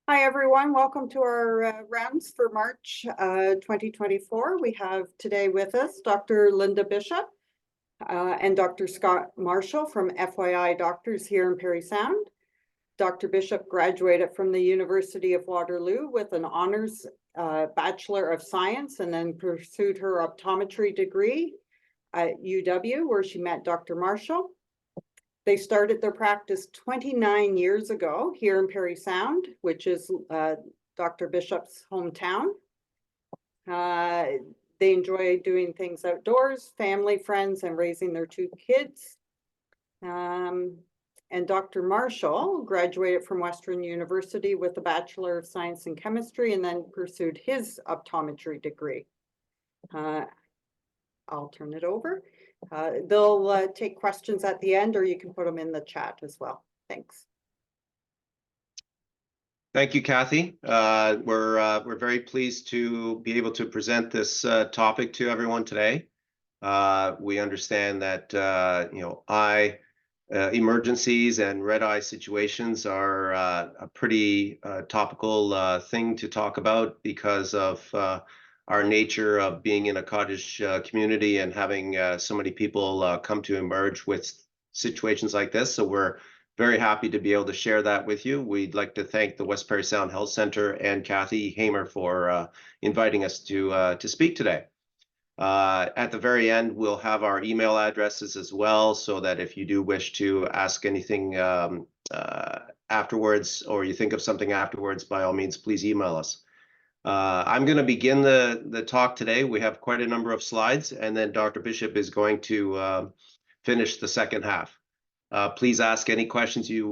Hi, everyone. Welcome to our rounds for March 2024. We have today with us Dr. Linda Bishop and Dr. Scott Marshall from FYI Doctors here in Parry Sound. Dr. Bishop graduated from the University of Waterloo with an honors Bachelor of Science and then pursued her optometry degree at UW, where she met Dr. Marshall. They started their practice 29 years ago here in Parry Sound, which is Dr. Bishop's hometown. They enjoy doing things outdoors, family, friends, and raising their two kids. And Dr. Marshall graduated from Western University with a Bachelor of Science in Chemistry and then pursued his optometry degree. I'll turn it over. They'll take questions at the end, or you can put them in the chat as well. Thanks. Thank you, Kathy. We're very pleased to be able to present this topic to everyone today. We understand that eye emergencies and red eye situations are a pretty topical thing to talk about because of our nature of being in a cottage community and having so many people come to emerge with situations like this. So we're very happy to be able to share that with you. We'd like to thank the West Parry Sound Health Center and Kathy Hamer for inviting us to speak today. At the very end, we'll have our email addresses as well, so that if you do wish to ask anything afterwards, or you think of something afterwards, by all means, please email us. I'm going to begin the talk today. We have quite a number of slides, and then Dr. Bishop is going to finish the second half. Please ask any questions you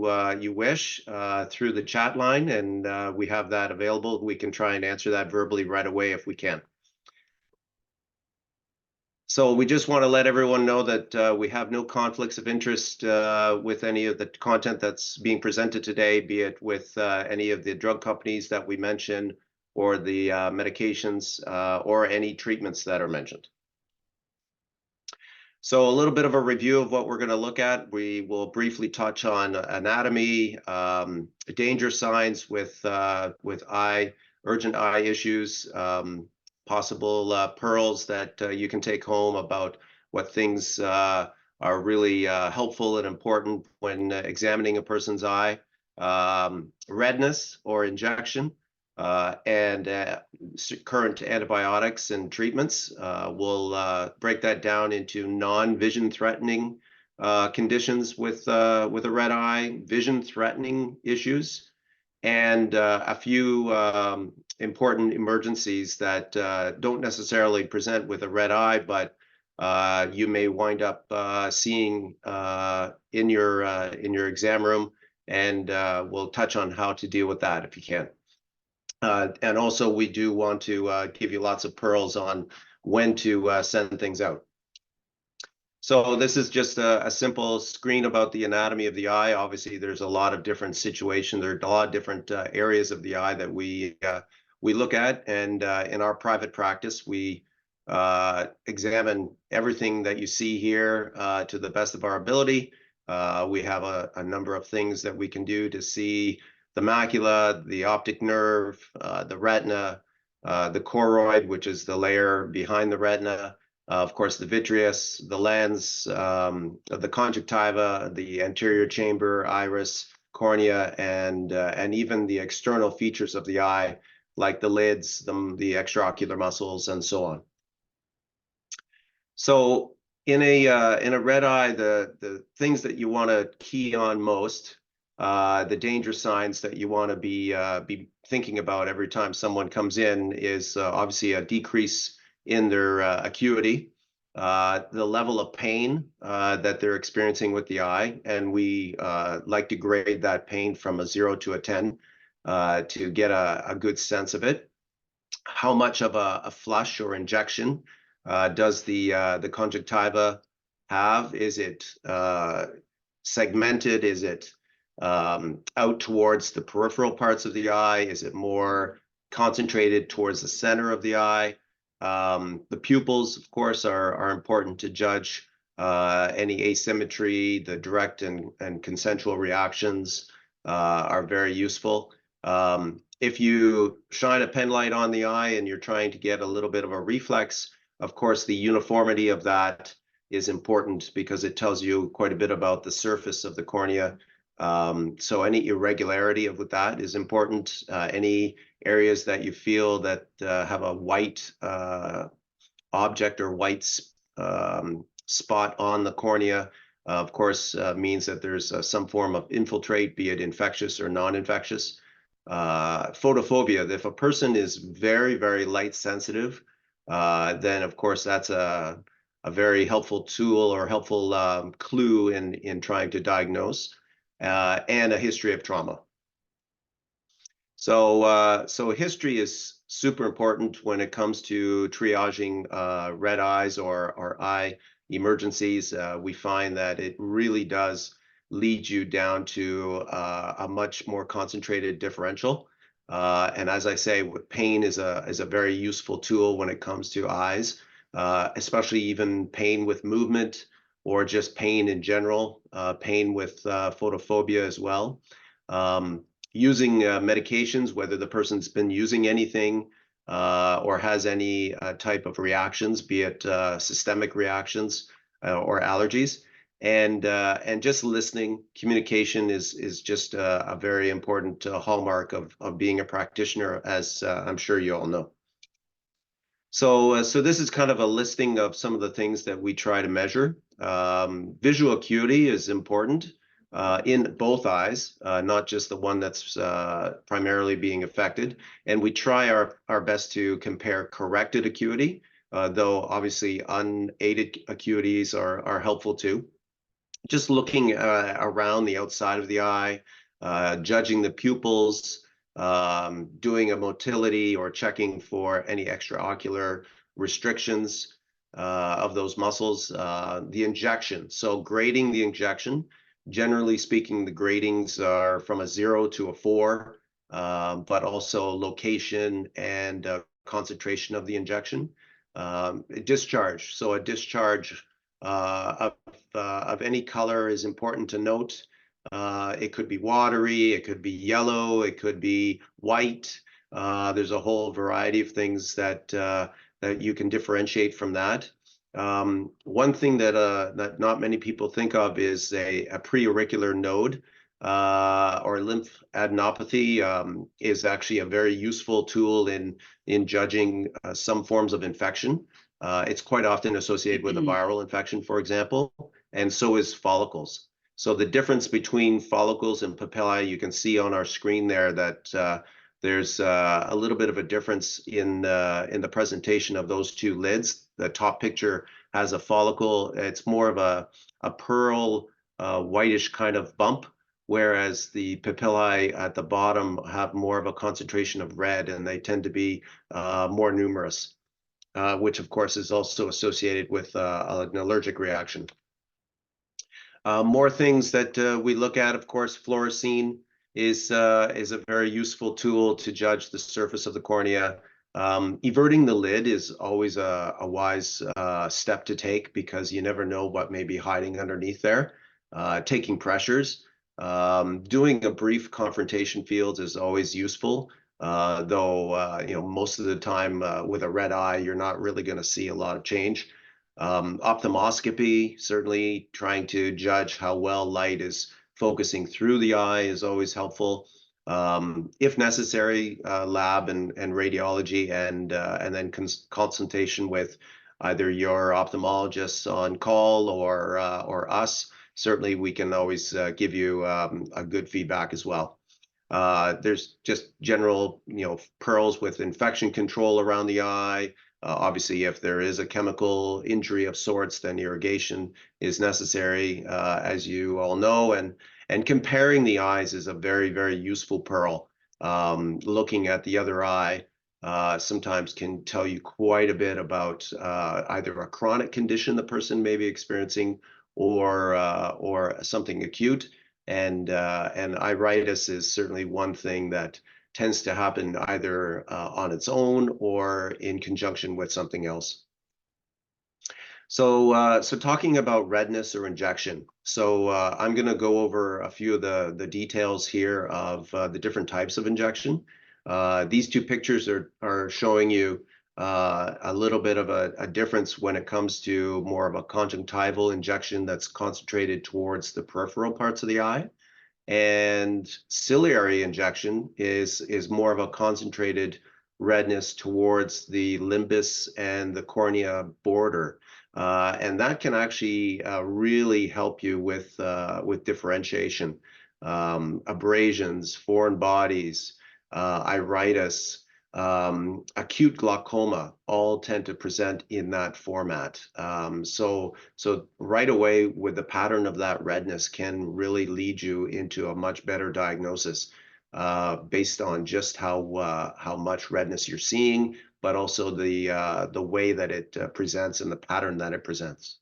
wish through the chat line, and we have that available. We can try and answer that verbally right away if we can. So we just want to let everyone know that we have no conflicts of interest with any of the content that's being presented today, be it with any of the drug companies that we mention, or the medications, or any treatments that are mentioned. So a little bit of a review of what we're going to look at. We will briefly touch on anatomy, danger signs with urgent eye issues, possible pearls that you can take home about what things are really helpful and important when examining a person's eye, redness or injection, and current antibiotics and treatments. We'll break that down into non-vision threatening conditions with a red eye, vision threatening issues, and a few important emergencies that don't necessarily present with a red eye, but you may wind up seeing in your exam room, and we'll touch on how to deal with that if you can. And also, we do want to give you lots of pearls on when to send things out. So this is just a simple screen about the anatomy of the eye. Obviously, there's a lot of different situations. There are a lot of different areas of the eye that we look at. And in our private practice, we examine everything that you see here to the best of our ability. We have a number of things that we can do to see the macula, the optic nerve, the retina, the choroid, which is the layer behind the retina, of course, the vitreous, the lens, the conjunctiva, the anterior chamber, iris, cornea, and even the external features of the eye, like the lids, the extraocular muscles, and so on. So in a red eye, the things that you want to key on most, the danger signs that you want to be thinking about every time someone comes in, is obviously a decrease in their acuity, the level of pain that they're experiencing with the eye, and we like to grade that pain from a 0 to a 10 to get a good sense of it. How much of a flush or injection does the conjunctiva have? Is it segmented? Is it out towards the peripheral parts of the eye? Is it more concentrated towards the center of the eye? The pupils, of course, are important to judge any asymmetry. The direct and consensual reactions are very useful. If you shine a pen light on the eye and you're trying to get a little bit of a reflex, of course, the uniformity of that is important because it tells you quite a bit about the surface of the cornea. So any irregularity of that is important. Any areas that you feel that have a white object or white spot on the cornea, of course, means that there's some form of infiltrate, be it infectious or non-infectious. Photophobia, if a person is very, very light sensitive, then of course that's a very helpful tool or helpful clue in trying to diagnose, and a history of trauma. So history is super important when it comes to triaging red eyes or eye emergencies. We find that it really does lead you down to a much more concentrated differential. And as I say, pain is a very useful tool when it comes to eyes, especially even pain with movement or just pain in general, pain with photophobia as well. Using medications, whether the person's been using anything or has any type of reactions, be it systemic reactions or allergies, and just listening. Communication is just a very important hallmark of being a practitioner, as I'm sure you all know. So this is kind of a listing of some of the things that we try to measure. Visual acuity is important in both eyes, not just the one that's primarily being affected. And we try our best to compare corrected acuity, though obviously unaided acuities are helpful too. Just looking around the outside of the eye, judging the pupils, doing a motility or checking for any extraocular restrictions of those muscles. The injection, so grading the injection. Generally speaking, the gradings are from a 0 to a 4, but also location and concentration of the injection. Discharge, so a discharge of any color is important to note. It could be watery, it could be yellow, it could be white. There's a whole variety of things that you can differentiate from that. One thing that not many people think of is a preauricular node or lymphadenopathy is actually a very useful tool in judging some forms of infection. It's quite often associated with a viral infection, for example, and so is follicles. So the difference between follicles and papillae, you can see on our screen there that there's a little bit of a difference in the presentation of those two lids. The top picture has a follicle. It's more of a pearl whitish kind of bump, whereas the papillae at the bottom have more of a concentration of red, and they tend to be more numerous, which of course is also associated with an allergic reaction. More things that we look at, of course, fluorescein is a very useful tool to judge the surface of the cornea. Everting the lid is always a wise step to take because you never know what may be hiding underneath there. Taking pressures, doing a brief confrontation field is always useful, though most of the time with a red eye, you're not really going to see a lot of change. Ophthalmoscopy, certainly trying to judge how well light is focusing through the eye is always helpful. If necessary, lab and radiology and then consultation with either your ophthalmologist on call or us. Certainly, we can always give you a good feedback as well. There's just general, pearls with infection control around the eye. Obviously, if there is a chemical injury of sorts, then irrigation is necessary, as you all know. And comparing the eyes is a very, very useful pearl. Looking at the other eye sometimes can tell you quite a bit about either a chronic condition the person may be experiencing or something acute. And iritis is certainly one thing that tends to happen either on its own or in conjunction with something else. So talking about redness or injection. I'm going to go over a few of the details here of the different types of injection. These two pictures are showing you a little bit of a difference when it comes to more of a conjunctival injection that's concentrated towards the peripheral parts of the eye. And ciliary injection is more of a concentrated redness towards the limbus and the cornea border. And that can actually really help you with differentiation. Abrasions, foreign bodies, iritis, acute glaucoma all tend to present in that format. So right away with the pattern of that redness can really lead you into a much better diagnosis based on just how much redness you're seeing, but also the way that it presents and the pattern that it presents.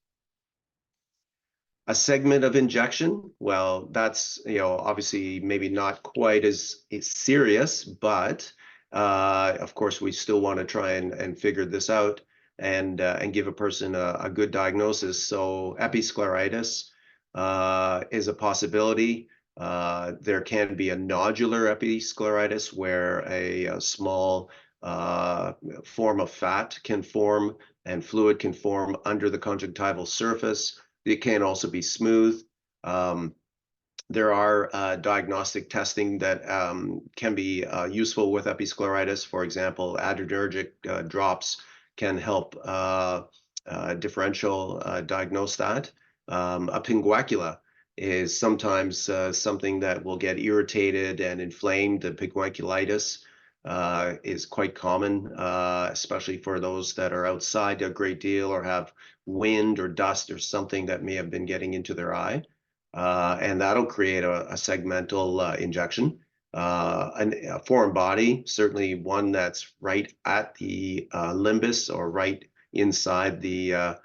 A segment of injection, well, that's, obviously maybe not quite as serious, but of course, we still want to try and figure this out and give a person a good diagnosis. So episcleritis is a possibility. There can be a nodular episcleritis where a small form of fat can form and fluid can form under the conjunctival surface. It can also be smooth. There are diagnostic testing that can be useful with episcleritis. For example, adrenergic drops can help differential diagnose that. A pinguecula is sometimes something that will get irritated and inflamed. The pingueculitis is quite common, especially for those that are outside a great deal or have wind or dust or something that may have been getting into their eye. And that'll create a segmental injection. A foreign body, certainly one that's right at the limbus or right inside the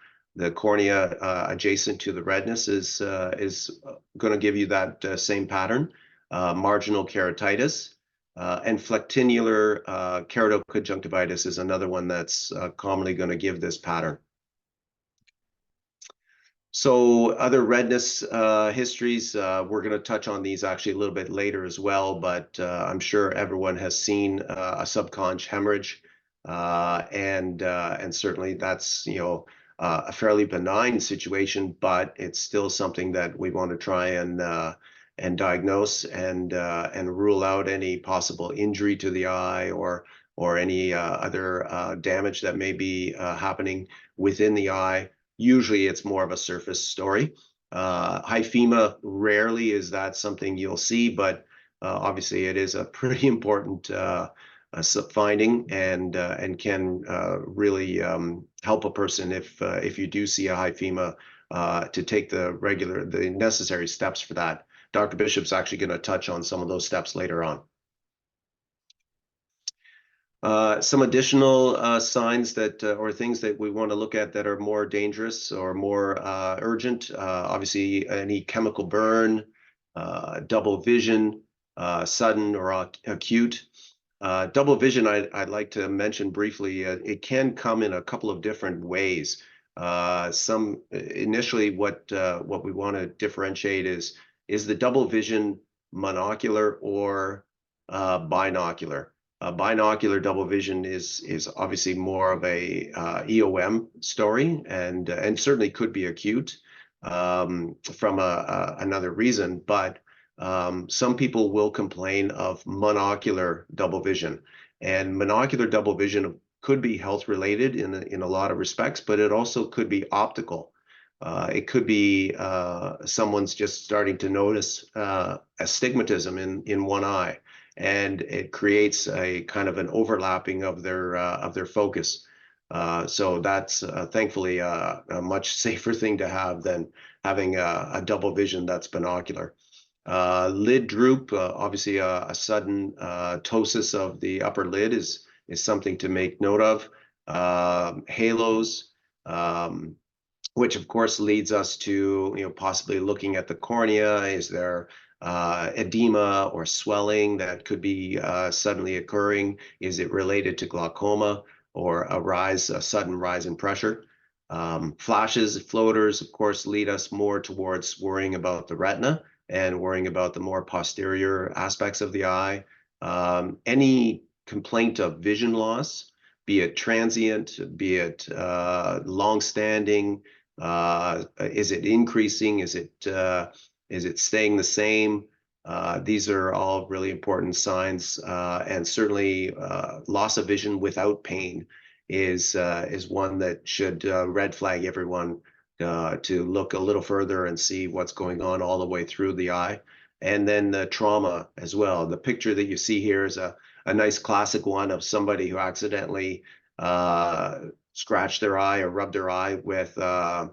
cornea adjacent to the redness is going to give you that same pattern. Marginal keratitis. And flectinular keratoconjunctivitis is another one that's commonly going to give this pattern. So other redness histories, we're going to touch on these actually a little bit later as well, but I'm sure everyone has seen a subconch hemorrhage, and certainly that's a fairly benign situation, but it's still something that we want to try and diagnose and rule out any possible injury to the eye or any other damage that may be happening within the eye. Usually it's more of a surface story. Hyphema, rarely is that something you'll see, but obviously it is a pretty important finding and can really help a person if you do see a hyphema to take the necessary steps for that. Dr. Bishop's actually going to touch on some of those steps later on. Some additional signs that or things that we want to look at that are more dangerous or more urgent. Obviously, any chemical burn, double vision, sudden or acute. Double vision, I'd like to mention briefly. It can come in a couple of different ways. Initially, what we want to differentiate is the double vision monocular or binocular. Binocular double vision is obviously more of a EOM story and certainly could be acute from another reason, but some people will complain of monocular double vision, and monocular double vision could be health related in a lot of respects, but it also could be optical. It could be someone's just starting to notice astigmatism in one eye, and it creates a kind of an overlapping of their focus. So that's thankfully a much safer thing to have than having a double vision that's binocular. Lid droop, obviously a sudden ptosis of the upper lid is something to make note of. Halos, which of course leads us to possibly looking at the cornea. Is there edema or swelling that could be suddenly occurring? Is it related to glaucoma or a sudden rise in pressure? Flashes, floaters, of course, lead us more towards worrying about the retina and worrying about the more posterior aspects of the eye. Any complaint of vision loss, be it transient, be it long-standing, is it increasing? Is it staying the same? These are all really important signs, and certainly loss of vision without pain is one that should red flag everyone to look a little further and see what's going on all the way through the eye. And then the trauma as well. The picture that you see here is a nice classic one of somebody who accidentally scratched their eye or rubbed their eye with a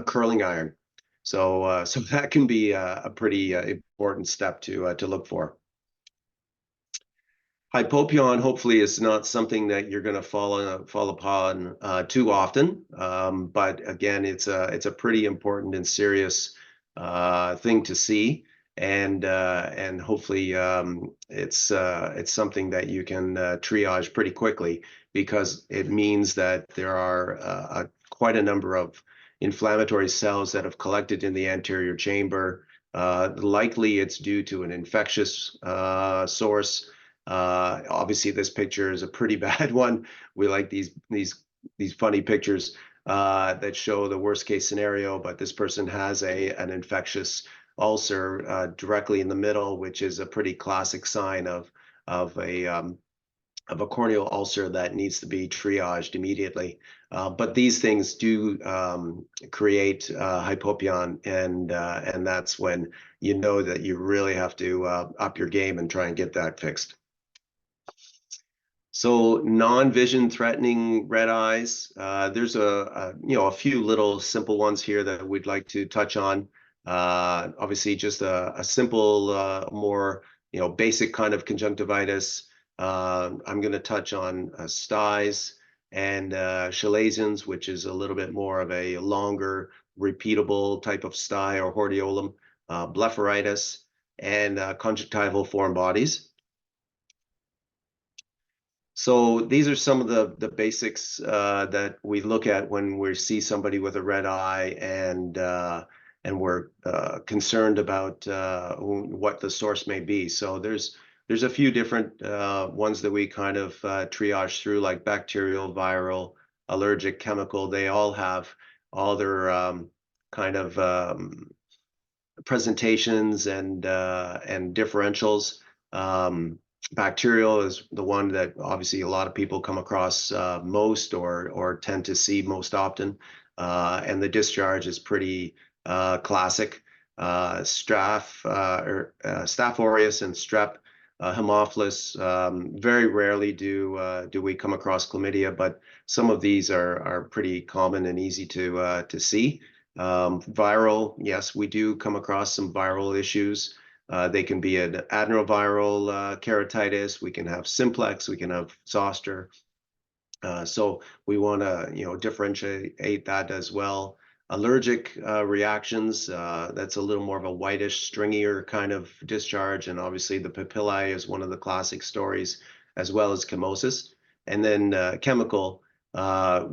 curling iron. So that can be a pretty important step to look for. Hypopyon hopefully is not something that you're going to fall upon too often, but again, it's a pretty important and serious thing to see, and hopefully it's something that you can triage pretty quickly, because it means that there are quite a number of inflammatory cells that have collected in the anterior chamber. Likely it's due to an infectious source. Obviously, this picture is a pretty bad one. We like these funny pictures that show the worst case scenario, but this person has an infectious ulcer directly in the middle, which is a pretty classic sign of a corneal ulcer that needs to be triaged immediately. But these things do create hypopyon, and that's when you know that you really have to up your game and try and get that fixed. So non-vision threatening red eyes, there's a few little simple ones here that we'd like to touch on. Obviously, just a simple, more basic kind of conjunctivitis. I'm going to touch on styes and chalazions, which is a little bit more of a longer, repeatable type of stye or hordeolum, blepharitis, and conjunctival foreign bodies. So these are some of the basics that we look at when we see somebody with a red eye, and we're concerned about what the source may be. So there's a few different ones that we kind of triage through, like bacterial, viral, allergic, chemical. They all have all their kind of presentations and differentials. Bacterial is the one that obviously a lot of people come across most or tend to see most often, and the discharge is pretty classic. Staph aureus and strep Haemophilus. Very rarely do we come across chlamydia, but some of these are pretty common and easy to see. Viral, yes, we do come across some viral issues. They can be an adenoviral keratitis. We can have simplex. We can have zoster. So we want to differentiate that as well. Allergic reactions, that's a little more of a whitish, stringier kind of discharge, and obviously the papillae is one of the classic stories, as well as chemosis. And then chemical,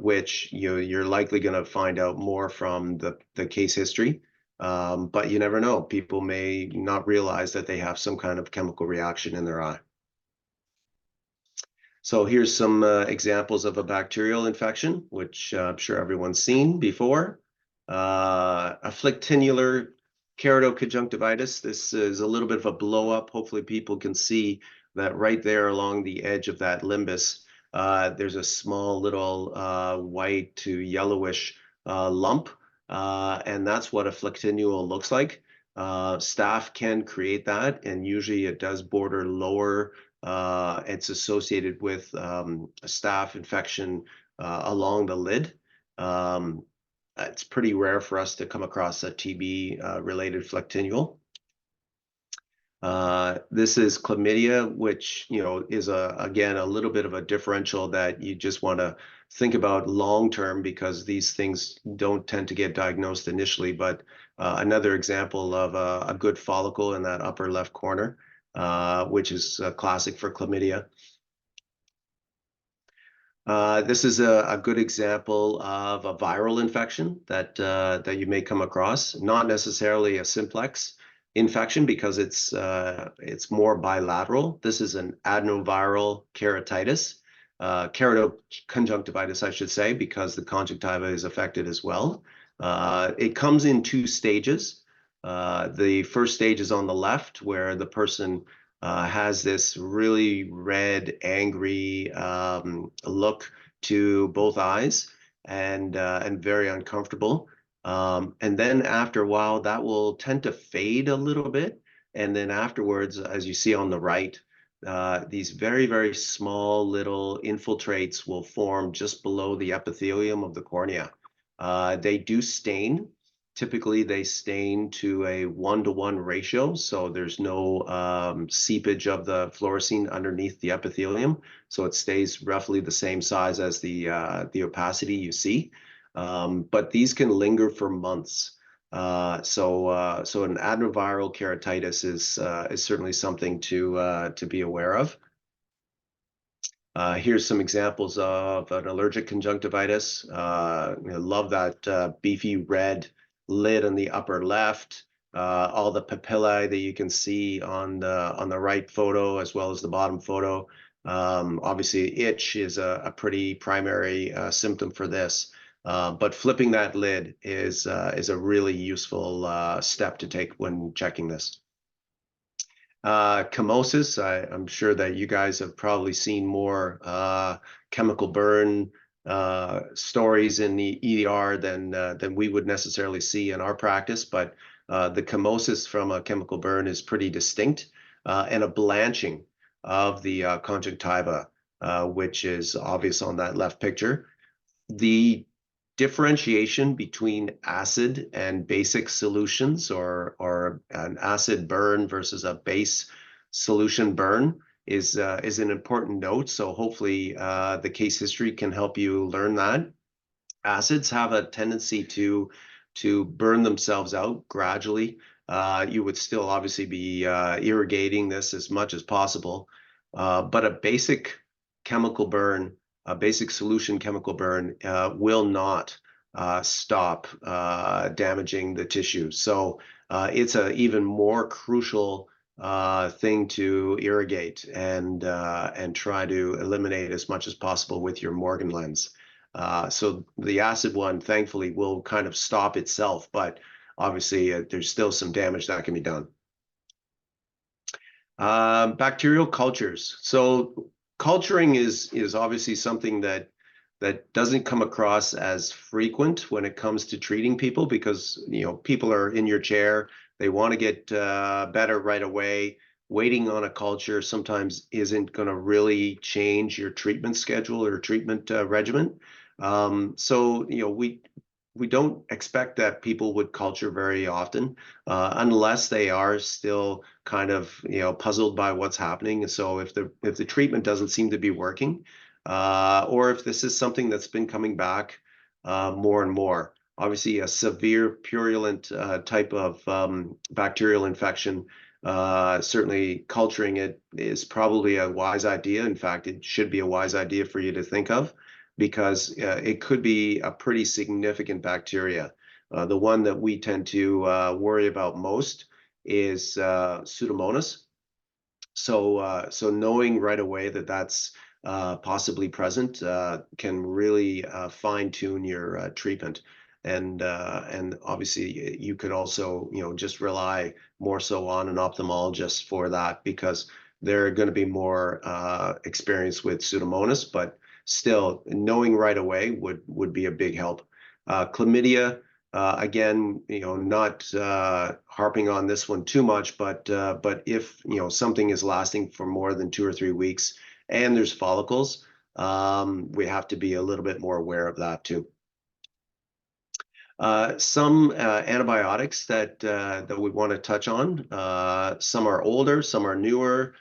which you're likely going to find out more from the case history. But you never know. People may not realize that they have some kind of chemical reaction in their eye. So here's some examples of a bacterial infection, which I'm sure everyone's seen before. Afflictinular keratoconjunctivitis. This is a little bit of a blow up. Hopefully people can see that right there along the edge of that limbus. There's a small little white to yellowish lump. And that's what afflictinule looks like. Staph can create that, and usually it does border lower. It's associated with a staph infection along the lid. It's pretty rare for us to come across a TB-related afflictinule. This is chlamydia, which is again a little bit of a differential that you just want to think about long term, because these things don't tend to get diagnosed initially. But another example of a good follicle in that upper left corner, which is classic for chlamydia. This is a good example of a viral infection that you may come across. Not necessarily a simplex infection because it's more bilateral. This is an adenoviral keratitis, keratoconjunctivitis, I should say, because the conjunctiva is affected as well. It comes in two stages. The first stage is on the left, where the person has this really red, angry look to both eyes, and very uncomfortable. And then after a while, that will tend to fade a little bit. And then afterwards, as you see on the right, these very, very small little infiltrates will form just below the epithelium of the cornea. They do stain. Typically, they stain to a 1-to-1 ratio, so there's no seepage of the fluorescein underneath the epithelium, so it stays roughly the same size as the opacity you see. But these can linger for months. So an adenoviral keratitis is certainly something to be aware of. Here's some examples of an allergic conjunctivitis. Love that beefy red lid on the upper left. All the papillae that you can see on the right photo as well as the bottom photo. Obviously, itch is a pretty primary symptom for this. But flipping that lid is a really useful step to take when checking this. Chemosis, I'm sure that you guys have probably seen more chemical burn stories in the ER than we would necessarily see in our practice, but the chemosis from a chemical burn is pretty distinct, and a blanching of the conjunctiva, which is obvious on that left picture. The differentiation between acid and basic solutions, or an acid burn versus a base solution burn, is an important note. So hopefully the case history can help you learn that. Acids have a tendency to burn themselves out gradually. You would still obviously be irrigating this as much as possible, but a basic chemical burn, a basic solution chemical burn, will not stop damaging the tissue. So it's an even more crucial thing to irrigate and try to eliminate as much as possible with your Morgan lens. So the acid one, thankfully, will kind of stop itself, but obviously there's still some damage that can be done. Bacterial cultures. So culturing is obviously something that doesn't come across as frequent when it comes to treating people, because people are in your chair, they want to get better right away. Waiting on a culture sometimes isn't going to really change your treatment schedule or treatment regimen. So we don't expect that people would culture very often, unless they are still kind of puzzled by what's happening. So if the treatment doesn't seem to be working, or if this is something that's been coming back more and more. Obviously, a severe purulent type of bacterial infection, certainly culturing it is probably a wise idea. In fact, it should be a wise idea for you to think of, because it could be a pretty significant bacteria. The one that we tend to worry about most is Pseudomonas. So knowing right away that that's possibly present can really fine-tune your treatment. And obviously you could also just rely more so on an ophthalmologist for that, because they're going to be more experienced with Pseudomonas, but still knowing right away would be a big help. Chlamydia, again, not harping on this one too much, but if something is lasting for more than 2 or 3 weeks and there's follicles, we have to be a little bit more aware of that too. Some antibiotics that we want to touch on. Some are older, some are newer.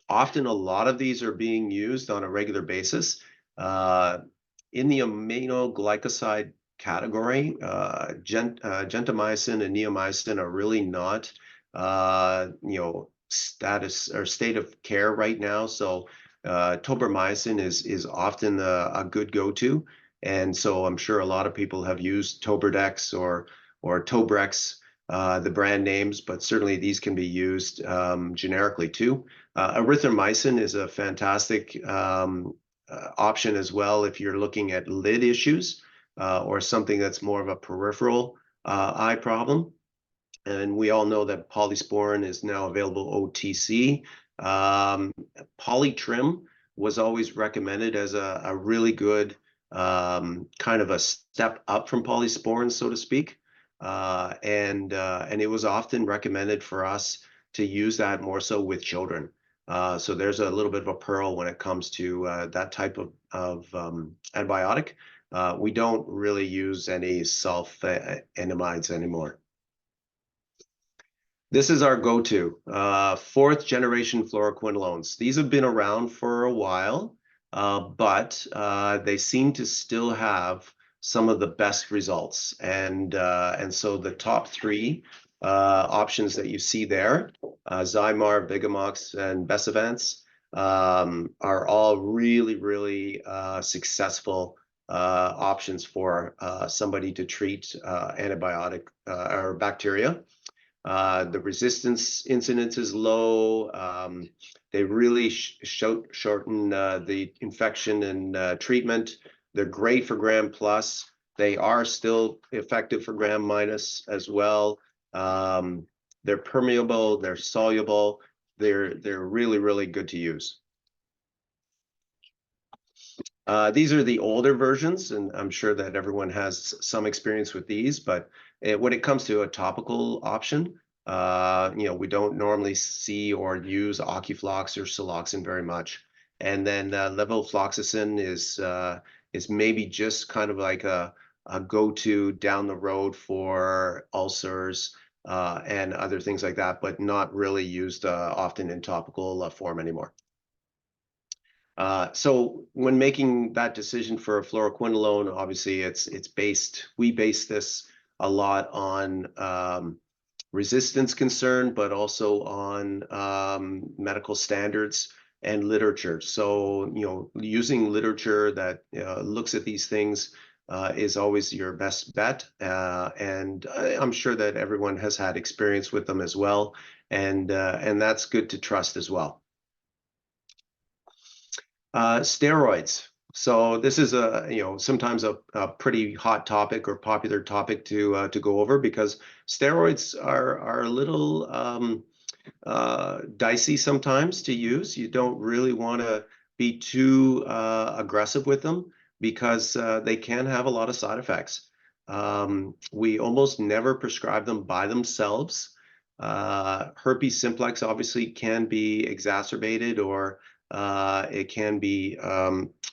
Often a lot of these are being used on a regular basis. In the aminoglycoside category, gentamicin and neomycin are really not, status or state of care right now. So tobramycin is often a good go-to. And so I'm sure a lot of people have used Tobradex or Tobrex, the brand names, but certainly these can be used generically too. Erythromycin is a fantastic option as well if you're looking at lid issues or something that's more of a peripheral eye problem. And we all know that polysporin is now available OTC. Polytrim was always recommended as a really good kind of a step up from polysporin, so to speak. And it was often recommended for us to use that more so with children. So there's a little bit of a pearl when it comes to that type of antibiotic. We don't really use any sulfonamides anymore. This is our go-to, fourth generation fluoroquinolones. These have been around for a while, but they seem to still have some of the best results. And so the top three options that you see there, Zymar, Vigamox, and Besavance, are all really, really successful options for somebody to treat antibiotic or bacteria. The resistance incidence is low. They really shorten the infection and treatment. They're great for gram plus. They are still effective for gram minus as well. They're permeable, they're soluble. They're really, really good to use. These are the older versions, and I'm sure that everyone has some experience with these, but when it comes to a topical option, we don't normally see or use Ocuflox or Siloxane very much. And then levofloxacin is maybe just kind of like a go-to down the road for ulcers and other things like that, but not really used often in topical form anymore. So when making that decision for a fluoroquinolone, obviously we base this a lot on resistance concern, but also on medical standards and literature. So, using literature that looks at these things is always your best bet. And I'm sure that everyone has had experience with them as well. And that's good to trust as well. Steroids. So this is sometimes a pretty hot topic or popular topic to go over because steroids are a little dicey sometimes to use. You don't really want to be too aggressive with them because they can have a lot of side effects. We almost never prescribe them by themselves. Herpes simplex obviously can be exacerbated or it can be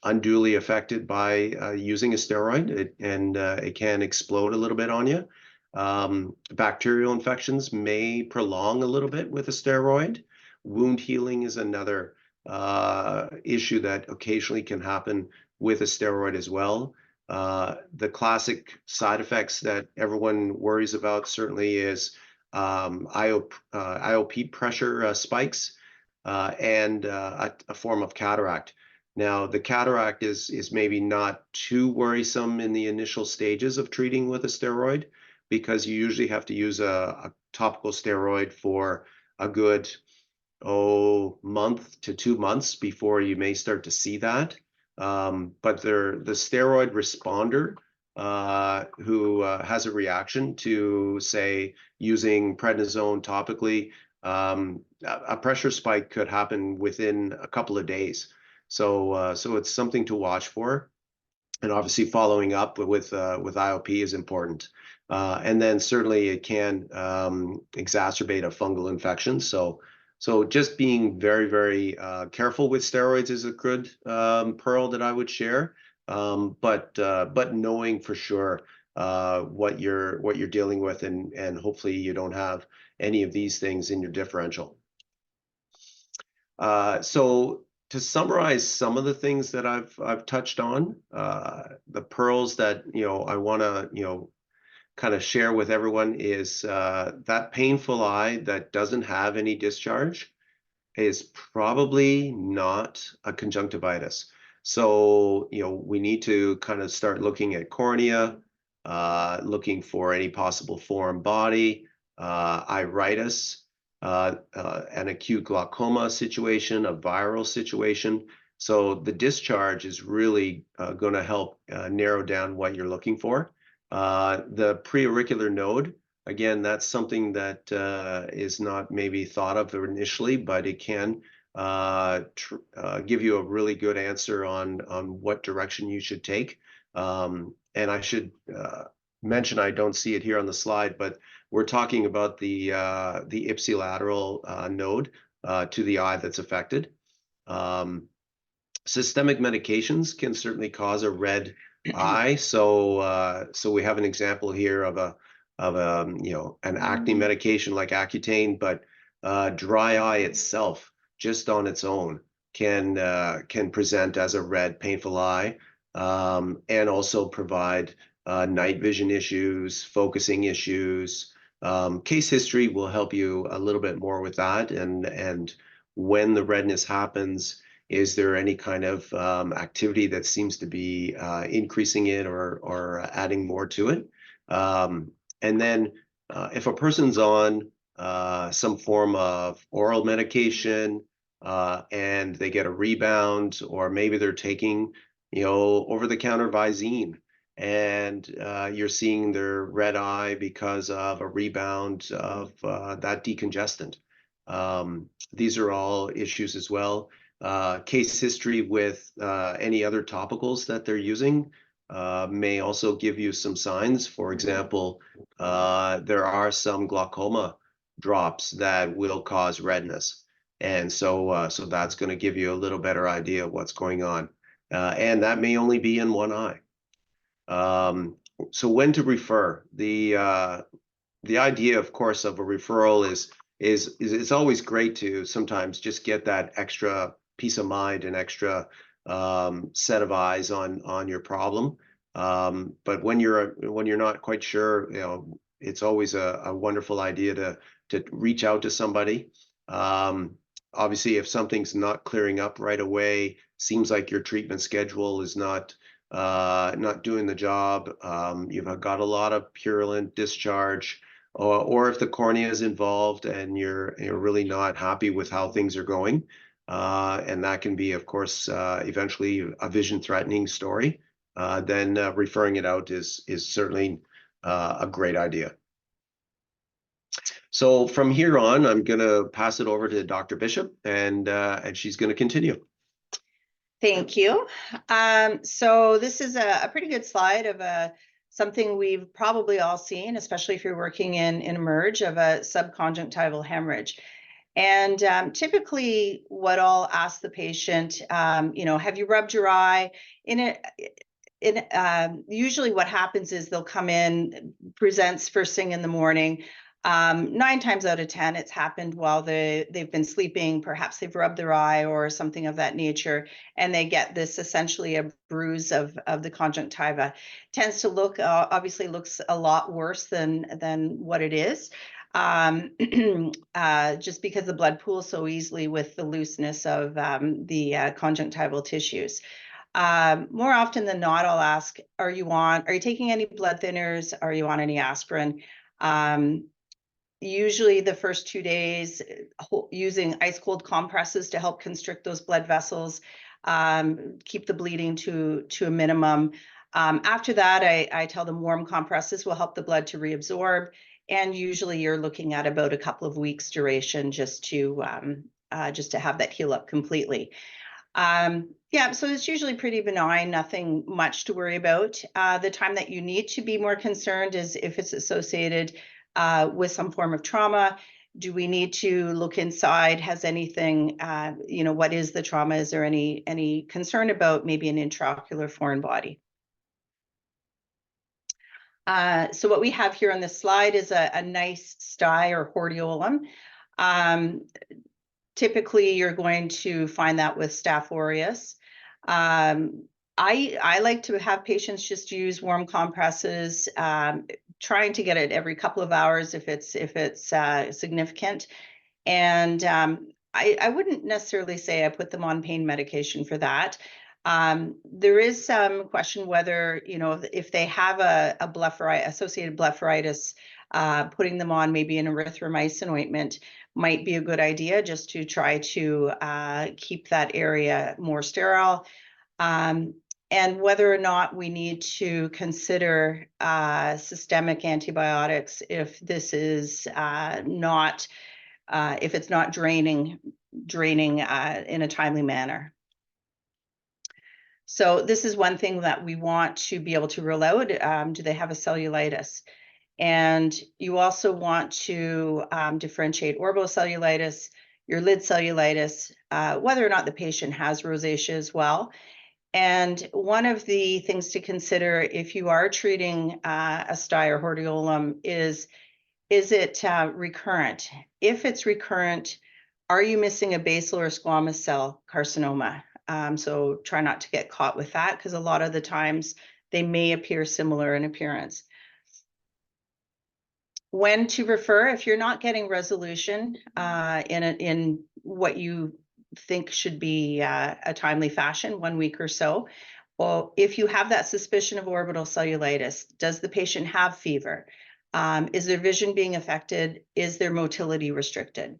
unduly affected by using a steroid, and it can explode a little bit on you. Bacterial infections may prolong a little bit with a steroid. Wound healing is another issue that occasionally can happen with a steroid as well. The classic side effects that everyone worries about certainly is IOP pressure spikes and a form of cataract. Now, the cataract is maybe not too worrisome in the initial stages of treating with a steroid because you usually have to use a topical steroid for a good month to 2 months before you may start to see that. But the steroid responder who has a reaction to, say, using prednisone topically, a pressure spike could happen within a couple of days. So it's something to watch for. And obviously following up with IOP is important. And then certainly it can exacerbate a fungal infection. So just being very, very careful with steroids is a good pearl that I would share. But knowing for sure what you're dealing with, and hopefully you don't have any of these things in your differential. So to summarize some of the things that I've touched on, the pearls that I want to kind of share with everyone is that painful eye that doesn't have any discharge is probably not a conjunctivitis. So, we need to kind of start looking at cornea, looking for any possible foreign body, iritis, an acute glaucoma situation, a viral situation. So the discharge is really going to help narrow down what you're looking for. The preauricular node, again, that's something that is not maybe thought of initially, but it can give you a really good answer on what direction you should take. And I should mention, I don't see it here on the slide, but we're talking about the ipsilateral node to the eye that's affected. Systemic medications can certainly cause a red eye. So we have an example here of an acne medication like Accutane, but dry eye itself, just on its own, can present as a red, painful eye, and also provide night vision issues, focusing issues. Case history will help you a little bit more with that, and when the redness happens, is there any kind of activity that seems to be increasing it or adding more to it? And then if a person's on some form of oral medication and they get a rebound, or maybe they're taking, over-the-counter Visine, and you're seeing their red eye because of a rebound of that decongestant. These are all issues as well. Case history with any other topicals that they're using may also give you some signs. For example, there are some glaucoma drops that will cause redness. And so that's going to give you a little better idea of what's going on. And that may only be in one eye. So when to refer? The idea, of course, of a referral is it's always great to sometimes just get that extra peace of mind and extra set of eyes on your problem. But when you're not quite sure, it's always a wonderful idea to reach out to somebody. Obviously, if something's not clearing up right away, seems like your treatment schedule is not doing the job, you've got a lot of purulent discharge, or if the cornea is involved and you're really not happy with how things are going, and that can be, of course, eventually a vision-threatening story, then referring it out is certainly a great idea. So from here on, I'm going to pass it over to Dr. Bishop, and she's going to continue. Thank you. So this is a pretty good slide of something we've probably all seen, especially if you're working in Emerge, of a subconjunctival hemorrhage. And typically what I'll ask the patient, have you rubbed your eye? Usually what happens is they'll come in, presents first thing in the morning. 9 times out of 10, it's happened while they've been sleeping. Perhaps they've rubbed their eye or something of that nature, and they get this essentially a bruise of the conjunctiva. Tends to look, obviously looks a lot worse than what it is, just because the blood pools so easily with the looseness of the conjunctival tissues. More often than not, I'll ask, are you taking any blood thinners? Are you on any aspirin? Usually the first 2 days, using ice cold compresses to help constrict those blood vessels, keep the bleeding to a minimum. After that, I tell them warm compresses will help the blood to reabsorb. And usually you're looking at about a couple of weeks duration just to have that heal up completely. Yeah, so it's usually pretty benign, nothing much to worry about. The time that you need to be more concerned is if it's associated with some form of trauma. Do we need to look inside? Has anything, what is the trauma? Is there any concern about maybe an intraocular foreign body? So what we have here on this slide is a nice stye or hordeolum. Typically, you're going to find that with Staph aureus. I like to have patients just use warm compresses, trying to get it every couple of hours if it's significant. And I wouldn't necessarily say I put them on pain medication for that. There is some question whether, you know, if they have a associated blepharitis, putting them on maybe an erythromycin ointment might be a good idea, just to try to keep that area more sterile. And whether or not we need to consider systemic antibiotics if this is not, if it's not draining in a timely manner. So this is one thing that we want to be able to rule out. Do they have a cellulitis? And you also want to differentiate orbocellulitis, your lid cellulitis, whether or not the patient has rosacea as well. And one of the things to consider if you are treating a sty or hordeolum is it recurrent? If it's recurrent, are you missing a basal or squamous cell carcinoma? So try not to get caught with that, because a lot of the times they may appear similar in appearance. When to refer if you're not getting resolution in what you think should be a timely fashion, 1 week or so. Well, if you have that suspicion of orbital cellulitis, does the patient have fever? Is their vision being affected? Is their motility restricted?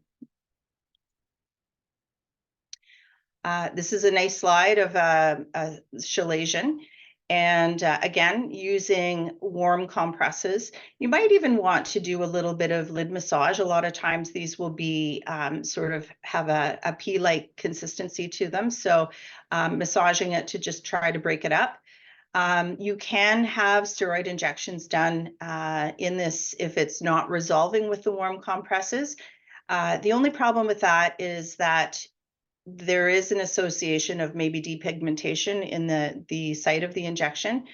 This is a nice slide of a chalasian. And again, using warm compresses. You might even want to do a little bit of lid massage. A lot of times these will be sort of have a pea-like consistency to them. So massaging it to just try to break it up. You can have steroid injections done in this if it's not resolving with the warm compresses. The only problem with that is that there is an association of maybe depigmentation in the site of the injection.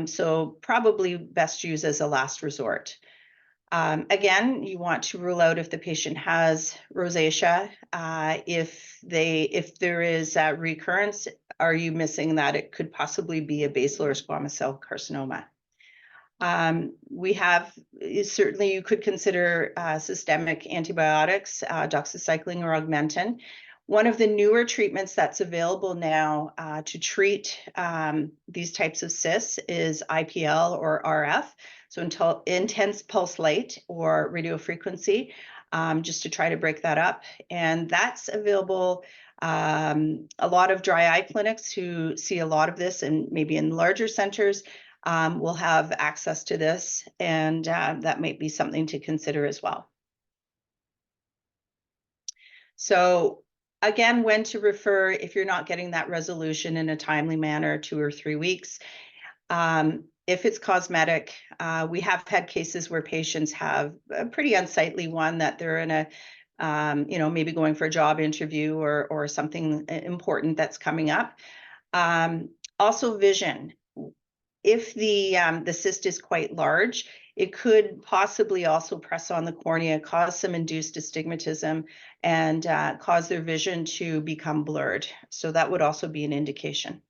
So probably best use as a last resort. Again, you want to rule out if the patient has rosacea. If there is recurrence, are you missing that it could possibly be a basal or squamous cell carcinoma? We have, certainly you could consider systemic antibiotics, doxycycline or augmentin. One of the newer treatments that's available now to treat these types of cysts is IPL or RF, so intense pulse light or radio frequency, just to try to break that up. And that's available. A lot of dry eye clinics who see a lot of this, and maybe in larger centers, will have access to this, and that might be something to consider as well. So again, when to refer if you're not getting that resolution in a timely manner, 2 or 3 weeks. If it's cosmetic, we have had cases where patients have a pretty unsightly one that they're in a, you know, maybe going for a job interview or something important that's coming up. Also vision. If the cyst is quite large, it could possibly also press on the cornea, cause some induced astigmatism, and cause their vision to become blurred. So that would also be an indication.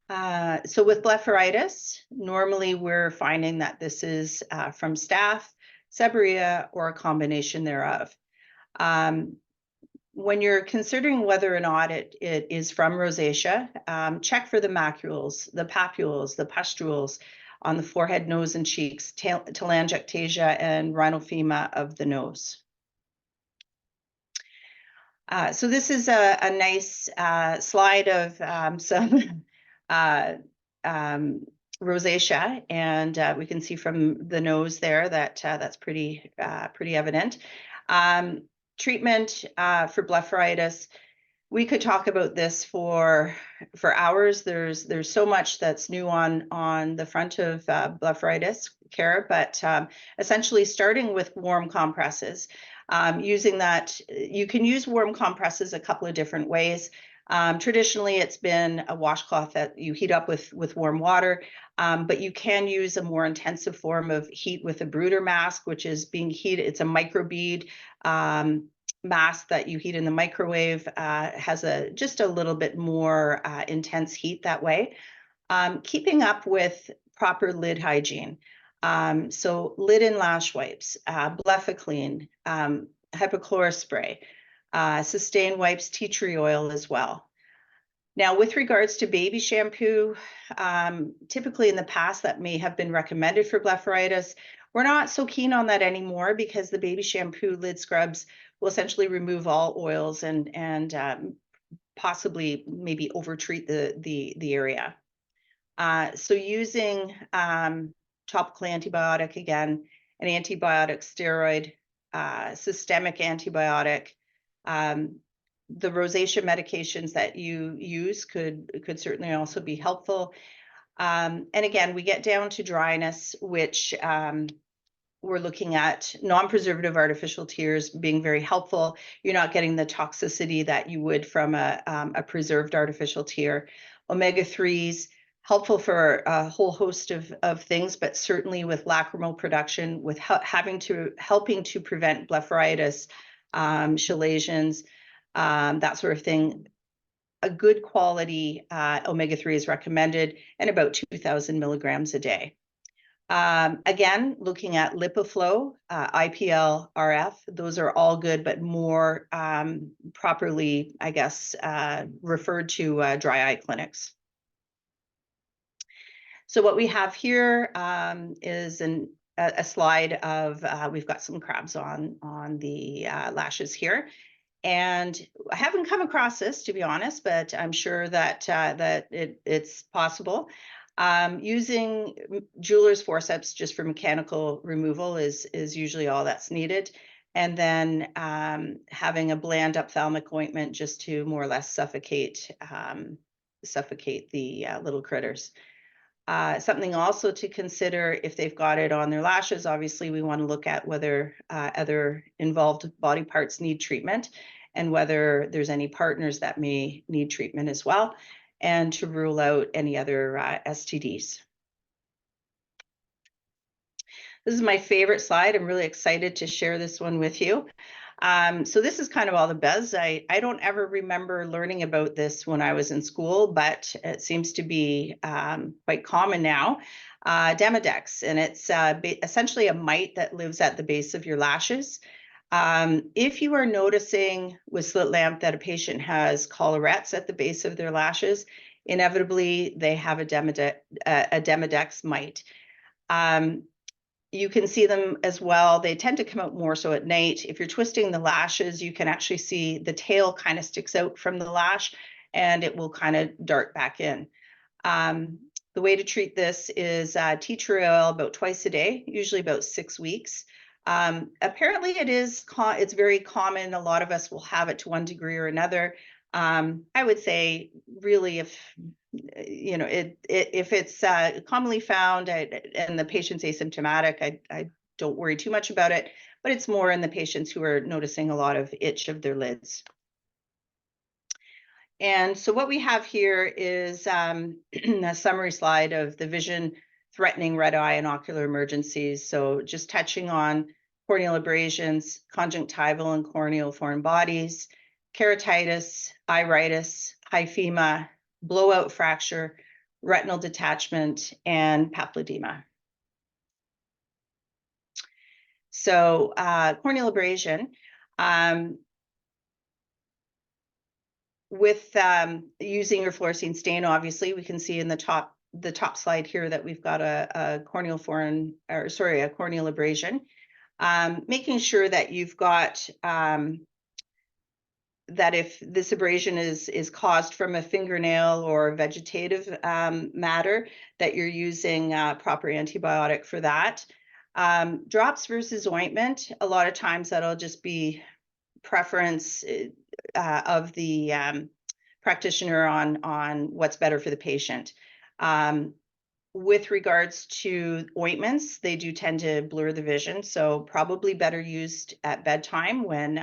So with blepharitis, normally we're finding that this is from staph, seborrhea, or a combination thereof. When you're considering whether or not it is from rosacea, check for the macules, the papules, the pustules on the forehead, nose, and cheeks, telangiectasia, and rhinophyma of the nose. So this is a nice slide of some rosacea, and we can see from the nose there that that's pretty evident. Treatment for blepharitis, we could talk about this for hours. There's so much that's new on the front of blepharitis care, but essentially starting with warm compresses. Using that, you can use warm compresses a couple of different ways. Traditionally, it's been a washcloth that you heat up with warm water, but you can use a more intensive form of heat with a Bruder mask, which is being heated. It's a microbead mask that you heat in the microwave, has just a little bit more intense heat that way. Keeping up with proper lid hygiene. So lid and lash wipes, Blephacline, hypochlorous spray, Sustain wipes, tea tree oil as well. Now, with regards to baby shampoo, typically in the past that may have been recommended for blepharitis. We're not so keen on that anymore because the baby shampoo lid scrubs will essentially remove all oils and possibly maybe overtreat the area. So using topical antibiotic, again, an antibiotic steroid, systemic antibiotic, the rosacea medications that you use could certainly also be helpful. And again, we get down to dryness, which we're looking at non-preservative artificial tears being very helpful. You're not getting the toxicity that you would from a preserved artificial tear. Omega-3s, helpful for a whole host of things, but certainly with lacrimal production, with helping to prevent blepharitis, chalazions, that sort of thing. A good quality omega-3 is recommended, and about 2,000 milligrams a day. Again, looking at LipiFlow, IPL, RF, those are all good, but more properly, I guess, referred to dry eye clinics. So what we have here is a slide of, we've got some crabs on the lashes here. And I haven't come across this, to be honest, but I'm sure that it's possible. Using jeweler's forceps just for mechanical removal is usually all that's needed. And then having a bland ophthalmic ointment just to more or less suffocate the little critters. Something also to consider if they've got it on their lashes, obviously we want to look at whether other involved body parts need treatment and whether there's any partners that may need treatment as well, and to rule out any other STDs. This is my favorite slide. I'm really excited to share this one with you. So this is kind of all the buzz. I don't ever remember learning about this when I was in school, but it seems to be quite common now. Demodex, and it's essentially a mite that lives at the base of your lashes. If you are noticing with slit lamp that a patient has collarettes at the base of their lashes, inevitably they have a Demodex mite. You can see them as well. They tend to come out more so at night. If you're twisting the lashes, you can actually see the tail kind of sticks out from the lash and it will kind of dart back in. The way to treat this is tea tree oil about twice a day, usually about 6 weeks. Apparently it's very common. A lot of us will have it to one degree or another. I would say really if it's commonly found and the patient's asymptomatic, I don't worry too much about it, but it's more in the patients who are noticing a lot of itch of their lids. And so what we have here is a summary slide of the vision-threatening red eye and ocular emergencies. So just touching on corneal abrasions, conjunctival and corneal foreign bodies, keratitis, iritis, hyphema, blowout fracture, retinal detachment, and papilledema. So corneal abrasion, with using your fluorescein stain, obviously, we can see in the top slide here that we've got a corneal abrasion. Making sure that you've got that if this abrasion is caused from a fingernail or vegetative matter, that you're using proper antibiotic for that. Drops versus ointment, a lot of times that'll just be preference of the practitioner on what's better for the patient. With regards to ointments, they do tend to blur the vision, so probably better used at bedtime when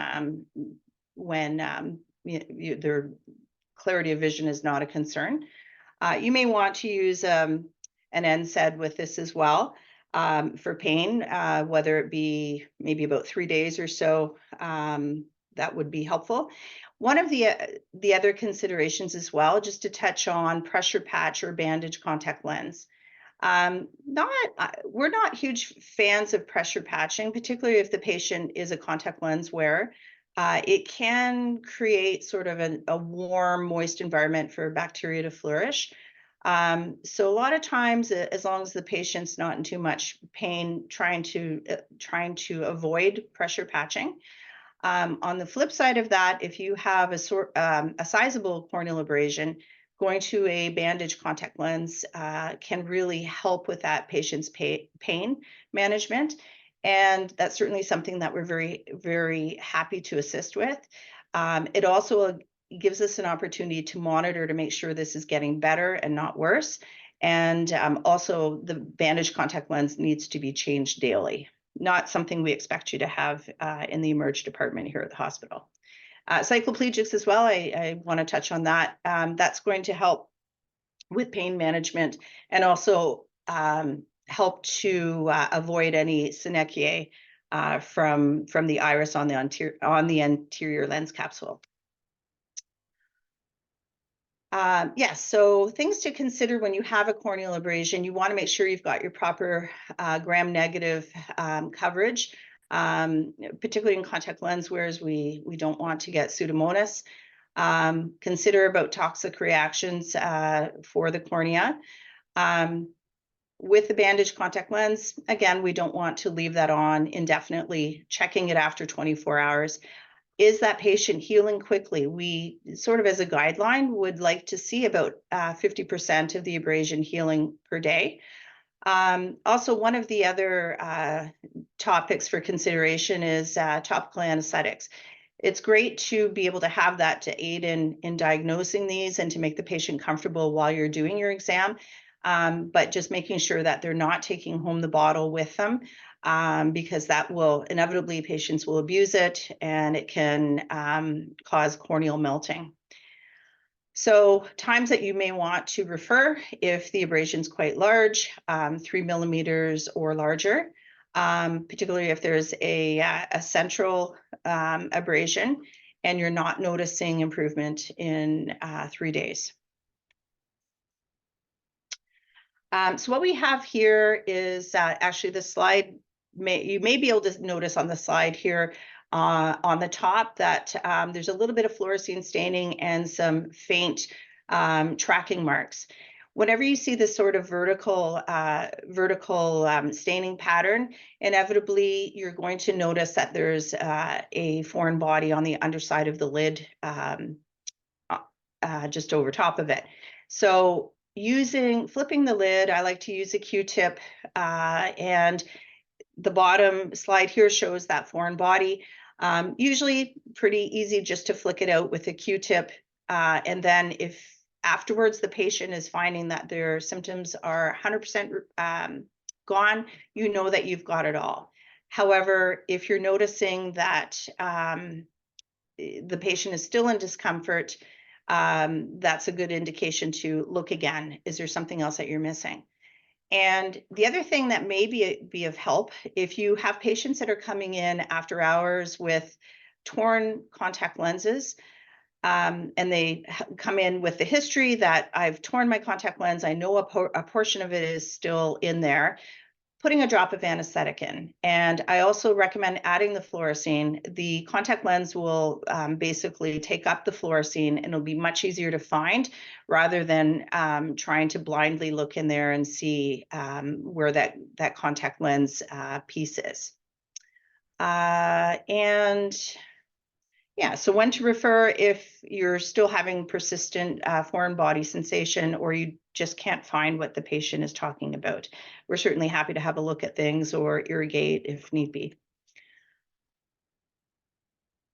their clarity of vision is not a concern. You may want to use an NSAID with this as well for pain, whether it be maybe about 3 days or so. That would be helpful. One of the other considerations as well, just to touch on pressure patch or bandage contact lens. We're not huge fans of pressure patching, particularly if the patient is a contact lens wearer. It can create sort of a warm, moist environment for bacteria to flourish. So a lot of times, as long as the patient's not in too much pain, trying to avoid pressure patching. On the flip side of that, if you have a sizable corneal abrasion, going to a bandage contact lens can really help with that patient's pain management. And that's certainly something that we're very, very happy to assist with. It also gives us an opportunity to monitor to make sure this is getting better and not worse. And also the bandage contact lens needs to be changed daily. Not something we expect you to have in the emerge department here at the hospital. Cycloplegics as well, I want to touch on that. That's going to help with pain management and also help to avoid any synechia from the iris on the anterior lens capsule. Yes, so things to consider when you have a corneal abrasion. You want to make sure you've got your proper gram-negative coverage, particularly in contact lens wearers. We don't want to get Pseudomonas. Consider about toxic reactions for the cornea. With the bandage contact lens, again, we don't want to leave that on indefinitely, checking it after 24 hours. Is that patient healing quickly? We sort of as a guideline would like to see about 50% of the abrasion healing per day. Also, one of the other topics for consideration is topical anesthetics. It's great to be able to have that to aid in diagnosing these and to make the patient comfortable while you're doing your exam. But just making sure that they're not taking home the bottle with them, because that will inevitably, patients will abuse it and it can cause corneal melting. So times that you may want to refer if the abrasion is quite large, 3 millimeters or larger, particularly if there's a central abrasion and you're not noticing improvement in 3 days. So what we have here is actually the slide. You may be able to notice on the slide here on the top that there's a little bit of fluorescein staining and some faint tracking marks. Whenever you see this sort of vertical staining pattern, inevitably you're going to notice that there's a foreign body on the underside of the lid, just over top of it. So flipping the lid, I like to use a Q-tip, and the bottom slide here shows that foreign body. Usually pretty easy just to flick it out with a Q-tip. And then if afterwards the patient is finding that their symptoms are 100% gone, you know that you've got it all. However, if you're noticing that the patient is still in discomfort, that's a good indication to look again. Is there something else that you're missing? And the other thing that may be of help, if you have patients that are coming in after hours with torn contact lenses, and they come in with the history that I've torn my contact lens, I know a portion of it is still in there, putting a drop of anesthetic in. And I also recommend adding the fluorescein. The contact lens will basically take up the fluorescein and it'll be much easier to find rather than trying to blindly look in there and see where that contact lens piece is. And yeah, so when to refer if you're still having persistent foreign body sensation or you just can't find what the patient is talking about. We're certainly happy to have a look at things or irrigate if need be.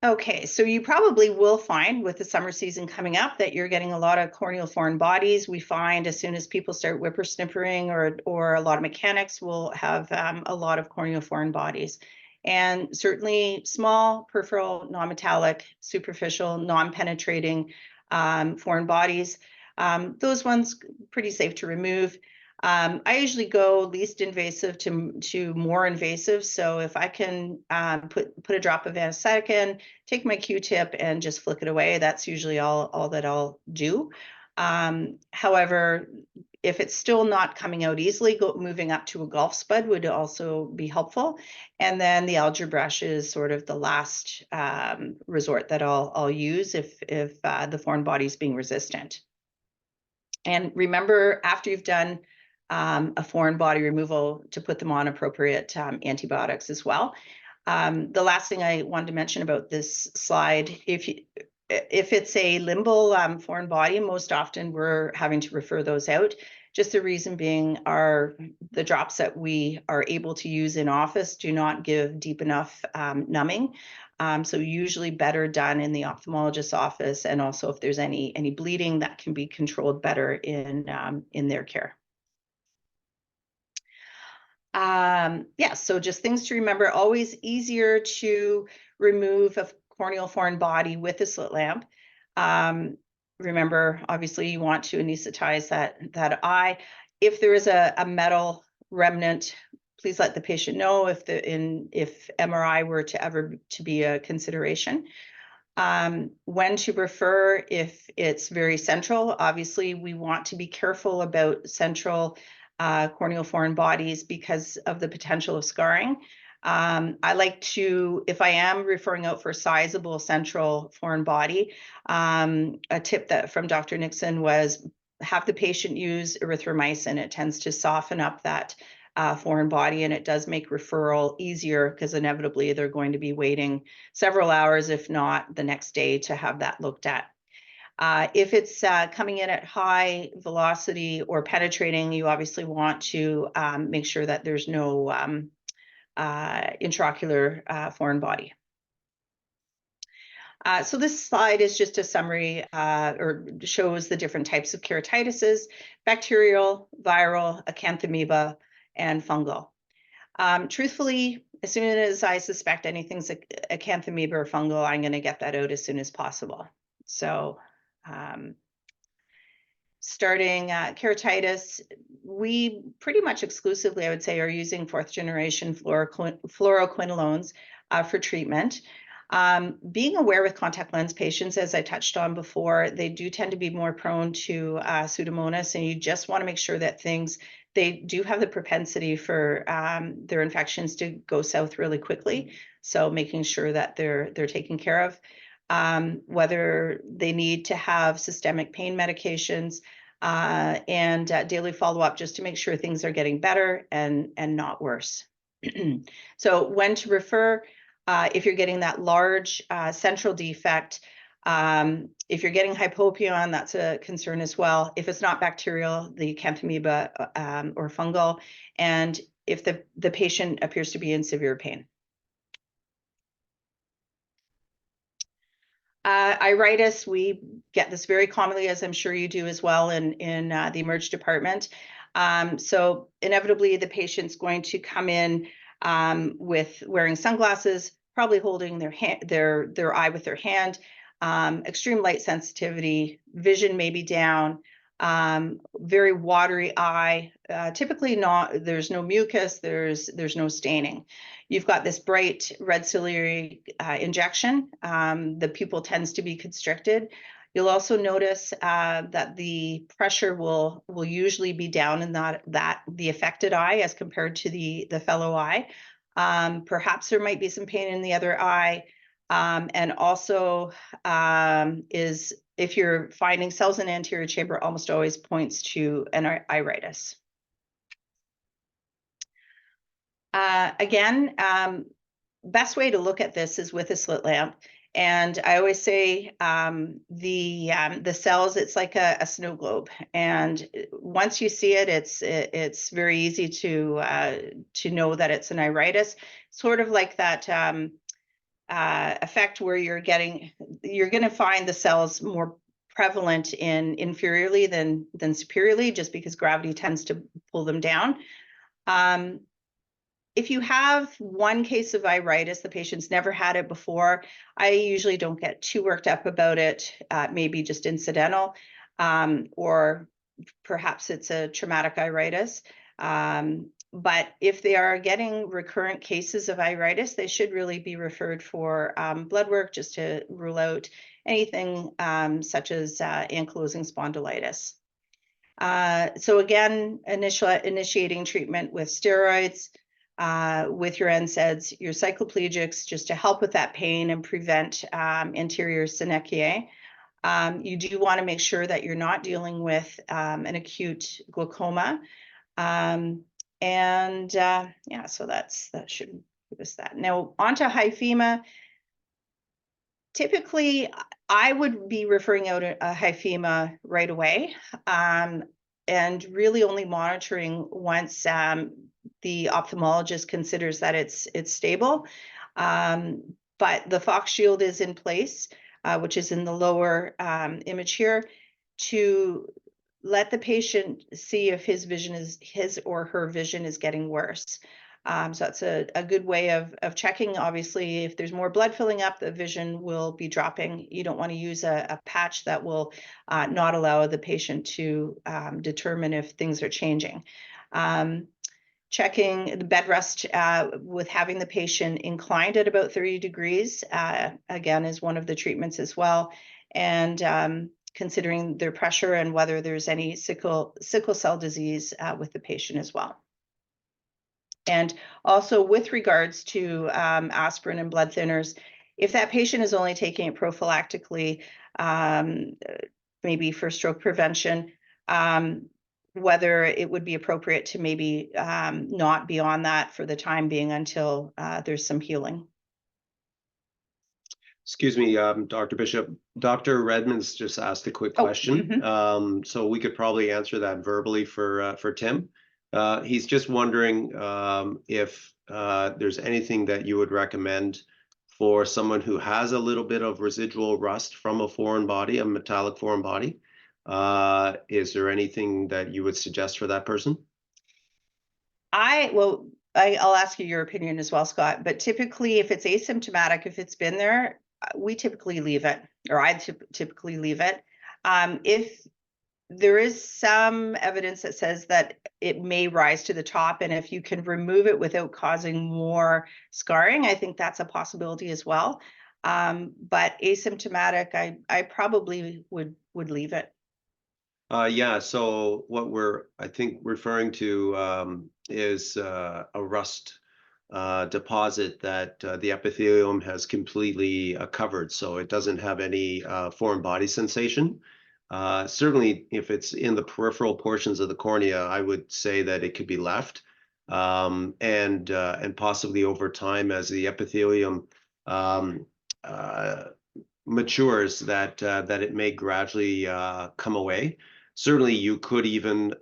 Okay, so you probably will find with the summer season coming up that you're getting a lot of corneal foreign bodies. We find as soon as people start whippersnippering or a lot of mechanics will have a lot of corneal foreign bodies. And certainly small, peripheral, non-metallic, superficial, non-penetrating foreign bodies. Those ones pretty safe to remove. I usually go least invasive to more invasive. So if I can put a drop of anesthetic in, take my Q-tip and just flick it away, that's usually all that I'll do. However, if it's still not coming out easily, moving up to a golf spud would also be helpful. And then the algae brush is sort of the last resort that I'll use if the foreign body is being resistant. And remember, after you've done a foreign body removal, to put them on appropriate antibiotics as well. The last thing I wanted to mention about this slide, if it's a limbal foreign body, most often we're having to refer those out. Just the reason being the drops that we are able to use in office do not give deep enough numbing. So usually better done in the ophthalmologist's office, and also if there's any bleeding, that can be controlled better in their care. Yeah, so just things to remember. Always easier to remove a corneal foreign body with a slit lamp. Remember, obviously, you want to anesthetize that eye. If there is a metal remnant, please let the patient know if MRI were to ever to be a consideration. When to refer if it's very central. Obviously, we want to be careful about central corneal foreign bodies because of the potential of scarring. I like to, if I am referring out for a sizable central foreign body, a tip from Dr. Nixon was have the patient use erythromycin. It tends to soften up that foreign body, and it does make referral easier because inevitably they're going to be waiting several hours, if not the next day, to have that looked at. If it's coming in at high velocity or penetrating, you obviously want to make sure that there's no intraocular foreign body. So this slide is just a summary or shows the different types of keratitises: bacterial, viral, acanthamoeba, and fungal. Truthfully, as soon as I suspect anything's acanthamoeba or fungal, I'm going to get that out as soon as possible. So starting keratitis, we pretty much exclusively, I would say, are using 4th generation fluoroquinolones for treatment. Being aware with contact lens patients, as I touched on before, they do tend to be more prone to Pseudomonas, and you just want to make sure that they do have the propensity for their infections to go south really quickly. So making sure that they're taken care of. Whether they need to have systemic pain medications and daily follow-up just to make sure things are getting better and not worse. So when to refer, if you're getting that large central defect, if you're getting hypopyon, that's a concern as well. If it's not bacterial, the acanthamoeba or fungal, and if the patient appears to be in severe pain. Iritis, we get this very commonly, as I'm sure you do as well in the emerge department. So inevitably, the patient's going to come in with wearing sunglasses, probably holding their eye with their hand, extreme light sensitivity, vision may be down, very watery eye. Typically there's no mucus, there's no staining. You've got this bright red ciliary injection. The pupil tends to be constricted. You'll also notice that the pressure will usually be down in the affected eye as compared to the fellow eye. Perhaps there might be some pain in the other eye. And also if you're finding cells in anterior chamber, almost always points to an iritis. Again, best way to look at this is with a slit lamp. And I always say the cells, it's like a snow globe. And once you see it, it's very easy to know that it's an iritis. Sort of like that effect where you're going to find the cells more prevalent inferiorly than superiorly, just because gravity tends to pull them down. If you have one case of iritis, the patient's never had it before, I usually don't get too worked up about it. Maybe just incidental, or perhaps it's a traumatic iritis. But if they are getting recurrent cases of iritis, they should really be referred for blood work just to rule out anything such as ankylosing spondylitis. So again, initiating treatment with steroids, with your NSAIDs, your cycloplegics, just to help with that pain and prevent anterior synechiae. You do want to make sure that you're not dealing with an acute glaucoma. Yeah, so that should give us that. Now, onto hyphema. Typically, I would be referring out a hyphema right away, and really only monitoring once the ophthalmologist considers that it's stable. But the Fox shield is in place, which is in the lower image here, to let the patient see if his or her vision is getting worse. So that's a good way of checking. Obviously, if there's more blood filling up, the vision will be dropping. You don't want to use a patch that will not allow the patient to determine if things are changing. Checking the bed rest with having the patient inclined at about 30 degrees, again, is one of the treatments as well. And considering their pressure and whether there's any sickle cell disease with the patient as well. And also with regards to aspirin and blood thinners, if that patient is only taking it prophylactically, maybe for stroke prevention, whether it would be appropriate to maybe not be on that for the time being until there's some healing. Excuse me, Dr. Bishop. Dr. Redmond's just asked a quick question. So we could probably answer that verbally for Tim. He's just wondering if there's anything that you would recommend for someone who has a little bit of residual rust from a foreign body, a metallic foreign body. Is there anything that you would suggest for that person? I'll ask you your opinion as well, Scott, but typically if it's asymptomatic, if it's been there, we typically leave it, or I typically leave it. If there is some evidence that says that it may rise to the top, and if you can remove it without causing more scarring, I think that's a possibility as well. But asymptomatic, I probably would leave it. Yeah, so what we're, I think, referring to is a rust deposit that the epithelium has completely covered, so it doesn't have any foreign body sensation. Certainly, if it's in the peripheral portions of the cornea, I would say that it could be left, and possibly over time, as the epithelium matures, that it may gradually come away. Certainly, you could even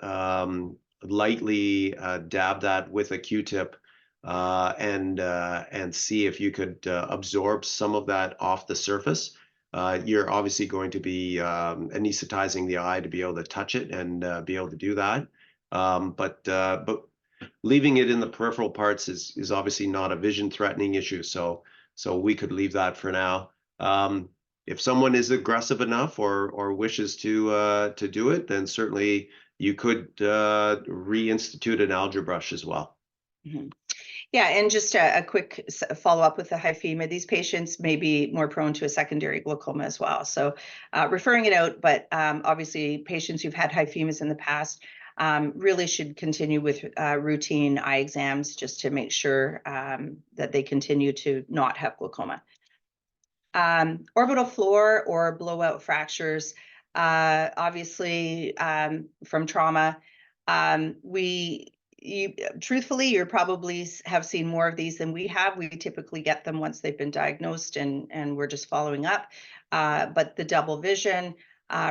lightly dab that with a Q-tip and see if you could absorb some of that off the surface. You're obviously going to be anesthetizing the eye to be able to touch it and be able to do that. But leaving it in the peripheral parts is obviously not a vision threatening issue. So we could leave that for now. If someone is aggressive enough or wishes to do it, then certainly you could reinstitute an algae brush as well. Mm-hmm. Yeah, and just a quick follow-up with the hyphema, these patients may be more prone to a secondary glaucoma as well. So referring it out, but obviously patients who've had hyphemas in the past really should continue with routine eye exams just to make sure that they continue to not have glaucoma. Orbital floor or blowout fractures, obviously from trauma, truthfully, you probably have seen more of these than we have. We typically get them once they've been diagnosed and we're just following up. But the double vision,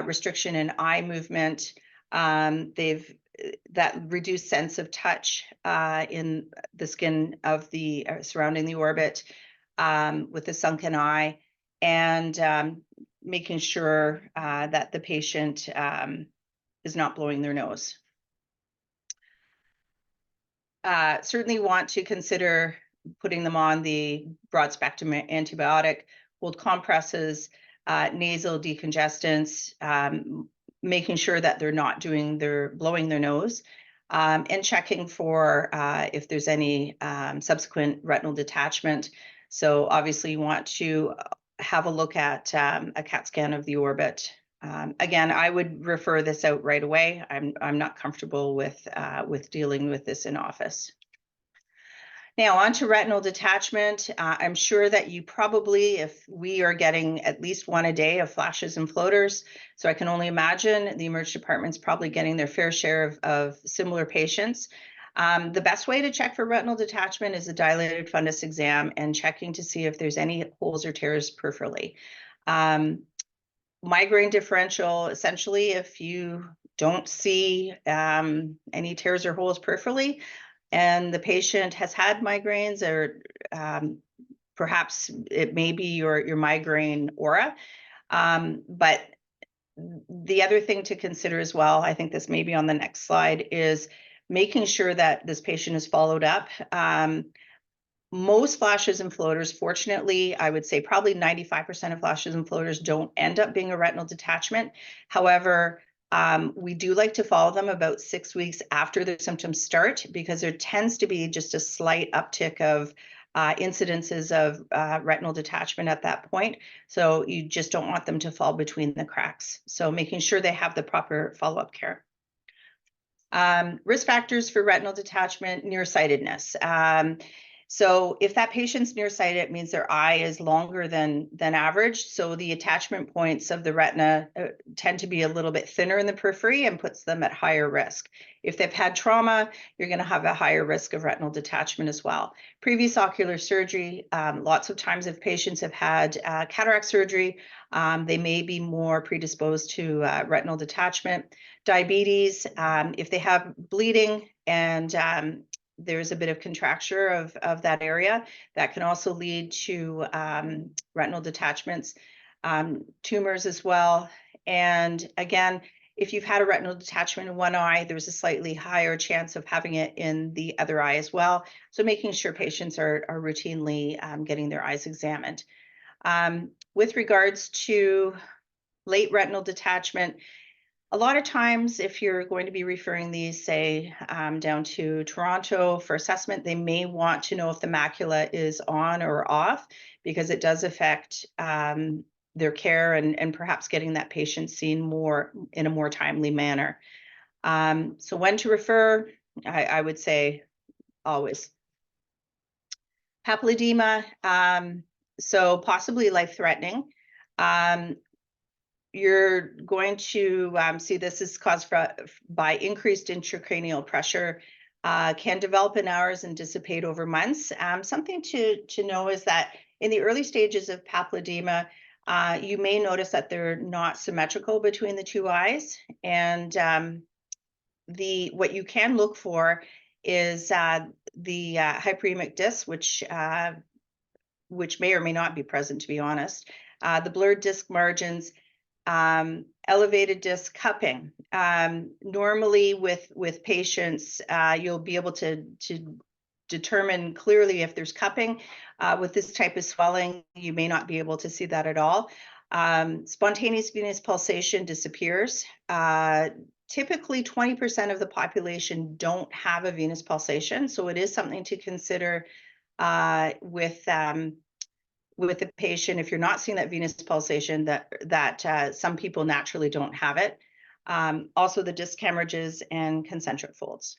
restriction in eye movement, that reduced sense of touch in the skin of the surrounding the orbit with the sunken eye, and making sure that the patient is not blowing their nose. Certainly want to consider putting them on the broad spectrum antibiotic, cold compresses, nasal decongestants, making sure that they're not blowing their nose, and checking for if there's any subsequent retinal detachment. So obviously you want to have a look at a CAT scan of the orbit Again, I would refer this out right away. I'm not comfortable with dealing with this in office. Now on to retinal detachment. I'm sure that you probably, if we are getting at least one a day of flashes and floaters, so I can only imagine the emergency department's probably getting their fair share of similar patients. The best way to check for retinal detachment is a dilated fundus exam and checking to see if there's any holes or tears peripherally. Migraine differential, essentially, if you don't see any tears or holes peripherally, and the patient has had migraines, or perhaps it may be your migraine aura. But the other thing to consider as well, I think this may be on the next slide, is making sure that this patient is followed up. Most flashes and floaters, fortunately, I would say probably 95% of flashes and floaters don't end up being a retinal detachment. However, we do like to follow them about 6 weeks after the symptoms start, because there tends to be just a slight uptick of incidences of retinal detachment at that point. So you just don't want them to fall between the cracks. So making sure they have the proper follow-up care. Risk factors for retinal detachment: nearsightedness. So if that patient's nearsighted, it means their eye is longer than average. So the attachment points of the retina tend to be a little bit thinner in the periphery and puts them at higher risk. If they've had trauma, you're going to have a higher risk of retinal detachment as well. Previous ocular surgery, lots of times if patients have had cataract surgery, they may be more predisposed to retinal detachment. Diabetes, if they have bleeding and there's a bit of contracture of that area, that can also lead to retinal detachments, tumors as well. And again, if you've had a retinal detachment in one eye, there's a slightly higher chance of having it in the other eye as well. So making sure patients are routinely getting their eyes examined. With regards to late retinal detachment, a lot of times, if you're going to be referring these, say, down to Toronto for assessment, they may want to know if the macula is on or off, because it does affect their care and perhaps getting that patient seen more in a more timely manner. So when to refer, I would say always. Papilledema, so possibly life-threatening. You're going to see this is caused by increased intracranial pressure, can develop in hours and dissipate over months. Something to know is that in the early stages of papilledema, you may notice that they're not symmetrical between the two eyes. And what you can look for is the hyperemic disc, which may or may not be present, to be honest. The blurred disc margins, elevated disc cupping. Normally with patients, you'll be able to determine clearly if there's cupping. With this type of swelling, you may not be able to see that at all. Spontaneous venous pulsation disappears. Typically 20% of the population don't have a venous pulsation, so it is something to consider with the patient. If you're not seeing that venous pulsation, that some people naturally don't have it. Also the disc hemorrhages and concentric folds.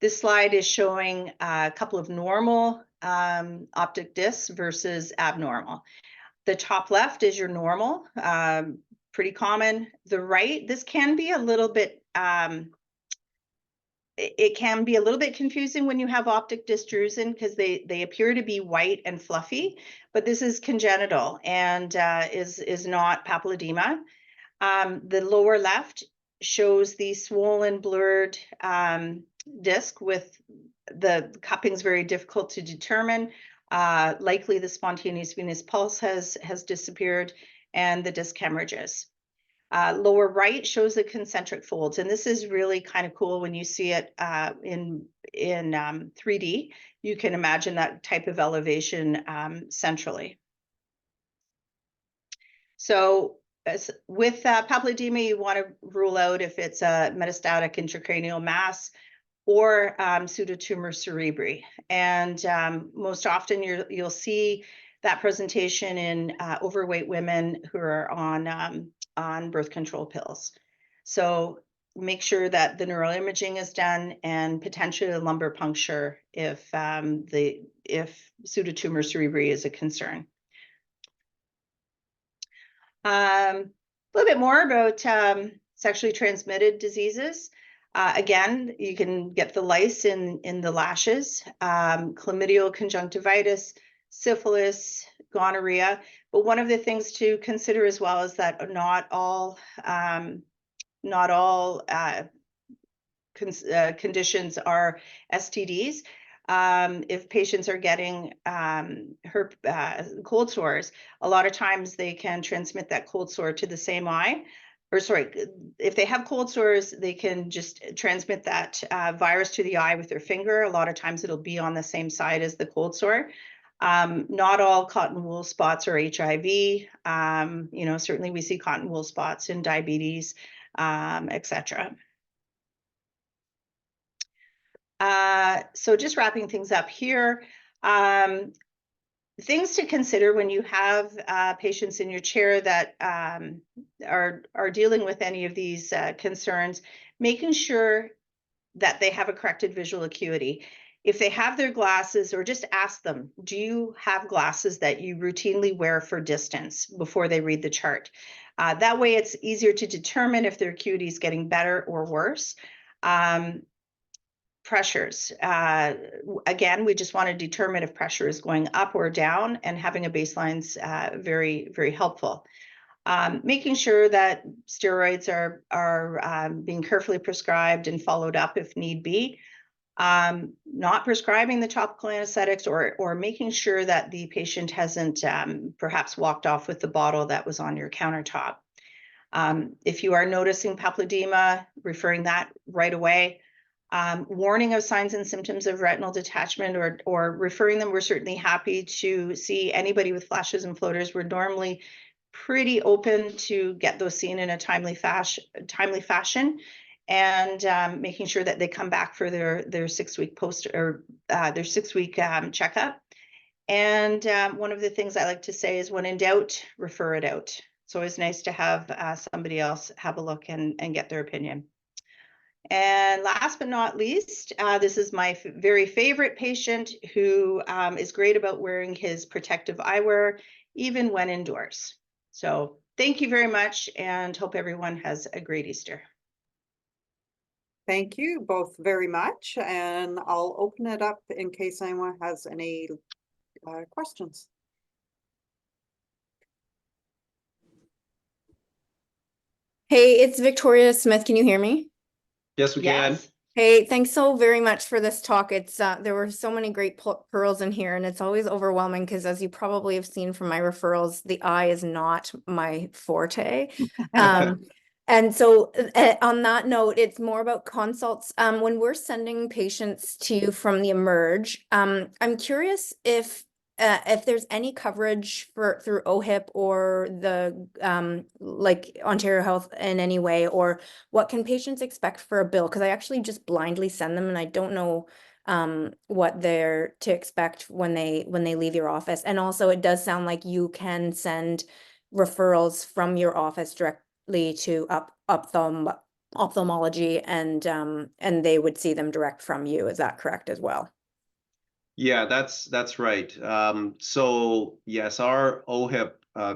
This slide is showing a couple of normal optic discs versus abnormal. The top left is your normal, pretty common. The right, this can be a little bit, it can be a little bit confusing when you have optic disc drusen, because they appear to be white and fluffy, but this is congenital and is not papilledema. The lower left shows the swollen, blurred disc with the cuppings very difficult to determine. Likely the spontaneous venous pulse has disappeared, and the disc hemorrhages. Lower right shows the concentric folds, and this is really kind of cool when you see it in 3D. You can imagine that type of elevation centrally. So with papilledema, you want to rule out if it's a metastatic intracranial mass or pseudotumor cerebri. And most often you'll see that presentation in overweight women who are on on birth control pills. So make sure that the neuroimaging is done and potentially a lumbar puncture if pseudotumor cerebri is a concern. A little bit more about sexually transmitted diseases. Again, you can get the lice in the lashes, chlamydial conjunctivitis, syphilis, gonorrhea. But one of the things to consider as well is that not all conditions are STDs. If patients are getting cold sores, a lot of times they can transmit that cold sore to the same eye. Or sorry, if they have cold sores, they can just transmit that virus to the eye with their finger. A lot of times it'll be on the same side as the cold sore. Not all cotton wool spots are HIV. Certainly we see cotton wool spots in diabetes, etc. So just wrapping things up here, things to consider when you have patients in your chair that are dealing with any of these concerns, making sure that they have a corrected visual acuity. If they have their glasses, or just ask them, do you have glasses that you routinely wear for distance before they read the chart? That way it's easier to determine if their acuity is getting better or worse. Pressures. Again, we just want to determine if pressure is going up or down, and having a baseline is very, very helpful. Making sure that steroids are being carefully prescribed and followed up if need be. Not prescribing the topical anesthetics, or making sure that the patient hasn't perhaps walked off with the bottle that was on your countertop. If you are noticing papilledema, referring that right away. Warning of signs and symptoms of retinal detachment, or referring them. We're certainly happy to see anybody with flashes and floaters. We're normally pretty open to get those seen in a timely fashion, and making sure that they come back for their 6-week their 6-week checkup. And one of the things I like to say is, when in doubt, refer it out. It's always nice to have somebody else have a look and get their opinion. And last but not least, this is my very favorite patient, who is great about wearing his protective eyewear, even when indoors. So thank you very much, and hope everyone has a great Easter. Thank you both very much, and I'll open it up in case anyone has any questions. Hey, it's Victoria Smith. Can you hear me? Yes, we can. Yes. Hey, thanks so very much for this talk. It's there were so many great pearls in here, and it's always overwhelming because, as you probably have seen from my referrals, the eye is not my forte. And so on that note, it's more about consults. When we're sending patients to you from the Emerge, I'm curious if there's any coverage through OHIP or the like Ontario Health in any way, or what can patients expect for a bill? Because I actually just blindly send them, and I don't know what they're to expect when they leave your office. And also, it does sound like you can send referrals from your office directly to ophthalmology, and they would see them direct from you. Is that correct as well? Yeah, that's right. So yes, our OHIP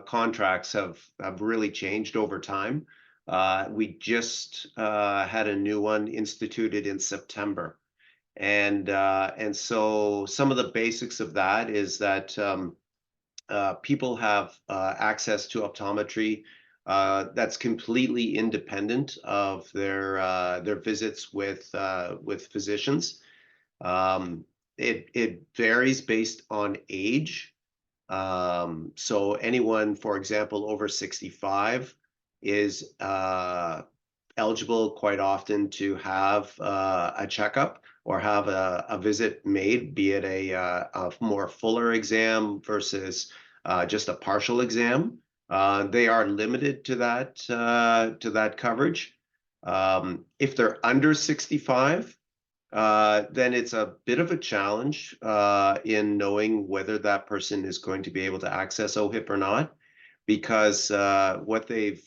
contracts have really changed over time. We just had a new one instituted in September, and so some of the basics of that is that people have access to optometry that's completely independent of their visits with physicians. It varies based on age. So anyone, for example, over 65 is eligible quite often to have a checkup or have a visit made, be it a more fuller exam versus just a partial exam. They are limited to that coverage. If they're under 65, then it's a bit of a challenge in knowing whether that person is going to be able to access OHIP or not. because what they've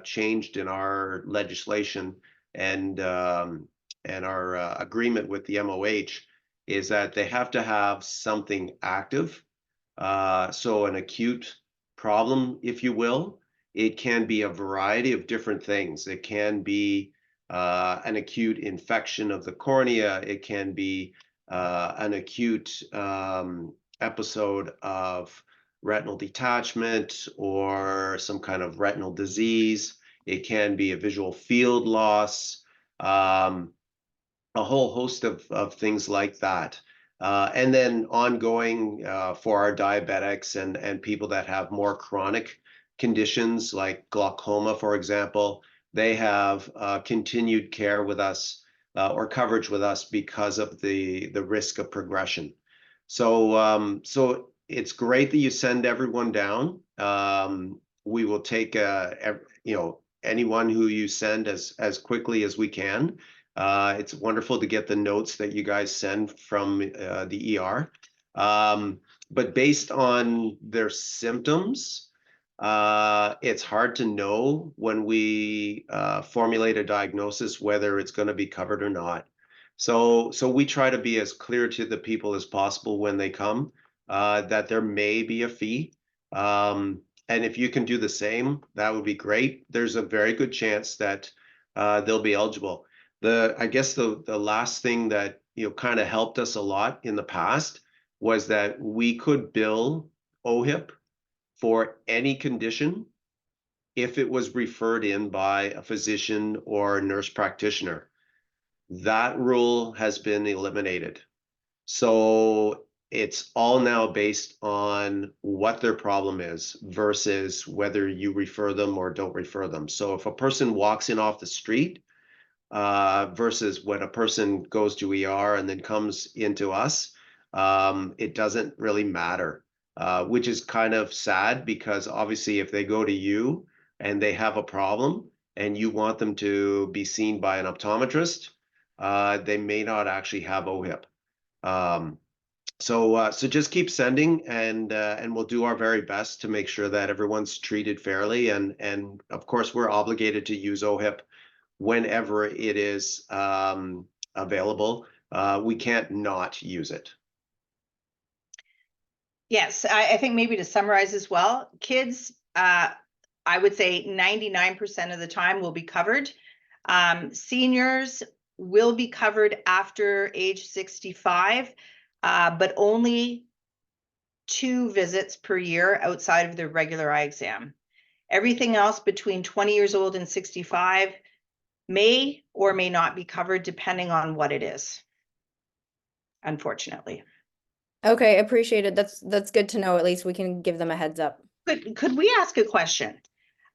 changed in our legislation and our agreement with the MOH is that they have to have something active. So an acute problem, if you will, it can be a variety of different things. It can be an acute infection of the cornea. It can be an acute episode of retinal detachment or some kind of retinal disease. It can be a visual field loss, a whole host of things like that. And then ongoing for our diabetics and people that have more chronic conditions like glaucoma, for example, they have continued care with us or coverage with us because of the risk of progression. So so it's great that you send everyone down. We will take anyone who you send as quickly as we can. It's wonderful to get the notes that you guys send from the ER. But based on their symptoms, it's hard to know when we formulate a diagnosis whether it's going to be covered or not. So we try to be as clear to the people as possible when they come that there may be a fee. And if you can do the same, that would be great. There's a very good chance that they'll be eligible. I guess the last thing that kind of helped us a lot in the past was that we could bill OHIP for any condition if it was referred in by a physician or nurse practitioner. That rule has been eliminated. So it's all now based on what their problem is versus whether you refer them or don't refer them. So if a person walks in off the street versus when a person goes to ER and then comes into us, it doesn't really matter, which is kind of sad because obviously if they go to you and they have a problem and you want them to be seen by an optometrist, they may not actually have OHIP. So just keep sending and we'll do our very best to make sure that everyone's treated fairly. And of course, we're obligated to use OHIP whenever it is available. We can't not use it. Yes, I think maybe to summarize as well, kids, I would say 99% of the time will be covered. Seniors will be covered after age 65, but only 2 visits per year outside of their regular eye exam. Everything else between 20 years old and 65 may or may not be covered depending on what it is, unfortunately. Okay, appreciate it. That's good to know. At least we can give them a heads up. Could we ask a question?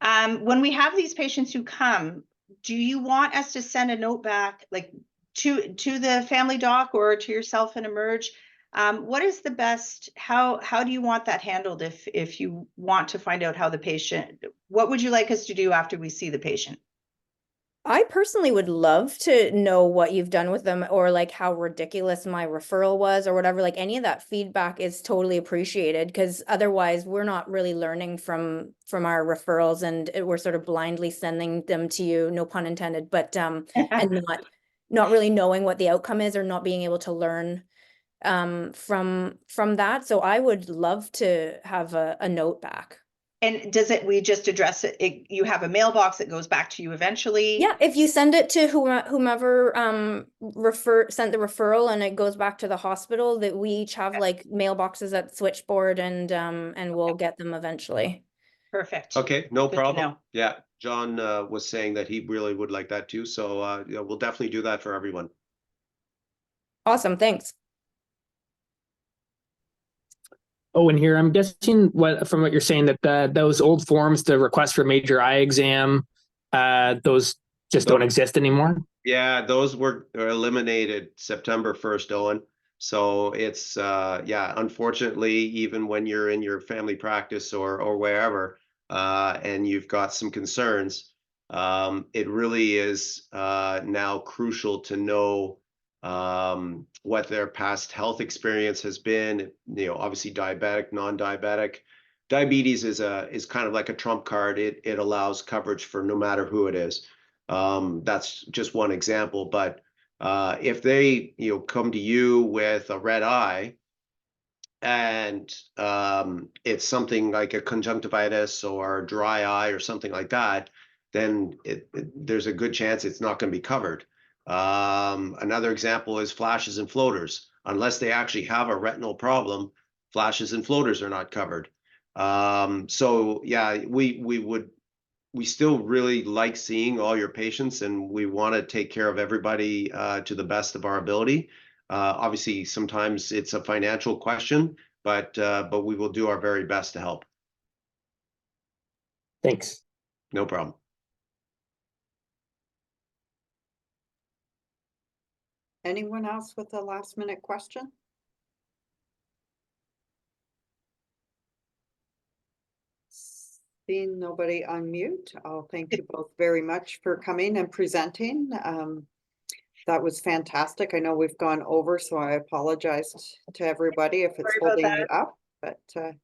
When we have these patients who come, do you want us to send a note back, like to the family doc or to yourself and Emerge? What is the best? How do you want that handled? If you want to find out how the patient, what would you like us to do after we see the patient? I personally would love to know what you've done with them or like how ridiculous my referral was or whatever. Like any of that feedback is totally appreciated because otherwise we're not really learning from our referrals and we're sort of blindly sending them to you, no pun intended, but and not really knowing what the outcome is or not being able to learn from that. So I would love to have a note back. And we just address it? You have a mailbox that goes back to you eventually? Yeah, if you send it to whomever sent the referral and it goes back to the hospital, that we each have like mailboxes at Switchboard and we'll get them eventually. Perfect. Okay, no Good to problem. know. Yeah, John was saying that he really would like that too. So yeah, we'll definitely do that for everyone. Awesome, thanks. Oh, and here I'm guessing from what you're saying that those old forms, the request for major eye exam, those just don't exist anymore. Yeah, those were eliminated September 1st, Owen. So it's yeah, unfortunately, even when you're in your family practice or wherever, and you've got some concerns, it really is now crucial to know what their past health experience has been, obviously diabetic, non-diabetic. diabetes is kind of like a trump card. It allows coverage for no matter who it is. That's just one example, but if they come to you with a red eye, and it's something like a conjunctivitis or dry eye or something like that, then there's a good chance it's not going to be covered. Another example is flashes and floaters. Unless they actually have a retinal problem, flashes and floaters are not covered. So yeah, we still really like seeing all your patients, and we want to take care of everybody to the best of our ability. Obviously, sometimes it's a financial question, but we will do our very best to help. Thanks. No problem. Anyone else with a last minute question? Seeing nobody unmute, I'll thank you both very much for coming and presenting. That was fantastic. I know we've gone over, so I apologize to everybody if it's Sorry about holding you up. But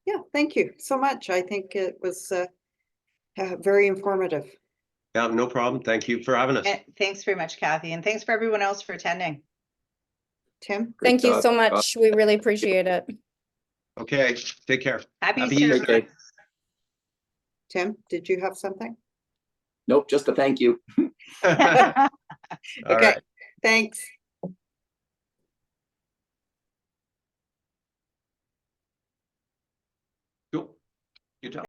yeah, thank you so much. I think it was very informative. Yeah, no problem. Thank you for having us. Thanks very much, Kathy, and thanks for everyone else for attending. Tim? Thank you so much. We really appreciate it. Okay, take care. Happy Happy Easter. Easter. Okay. Tim, did you have something? Nope, just a thank you. All Okay, right. thanks. Cool. Good job.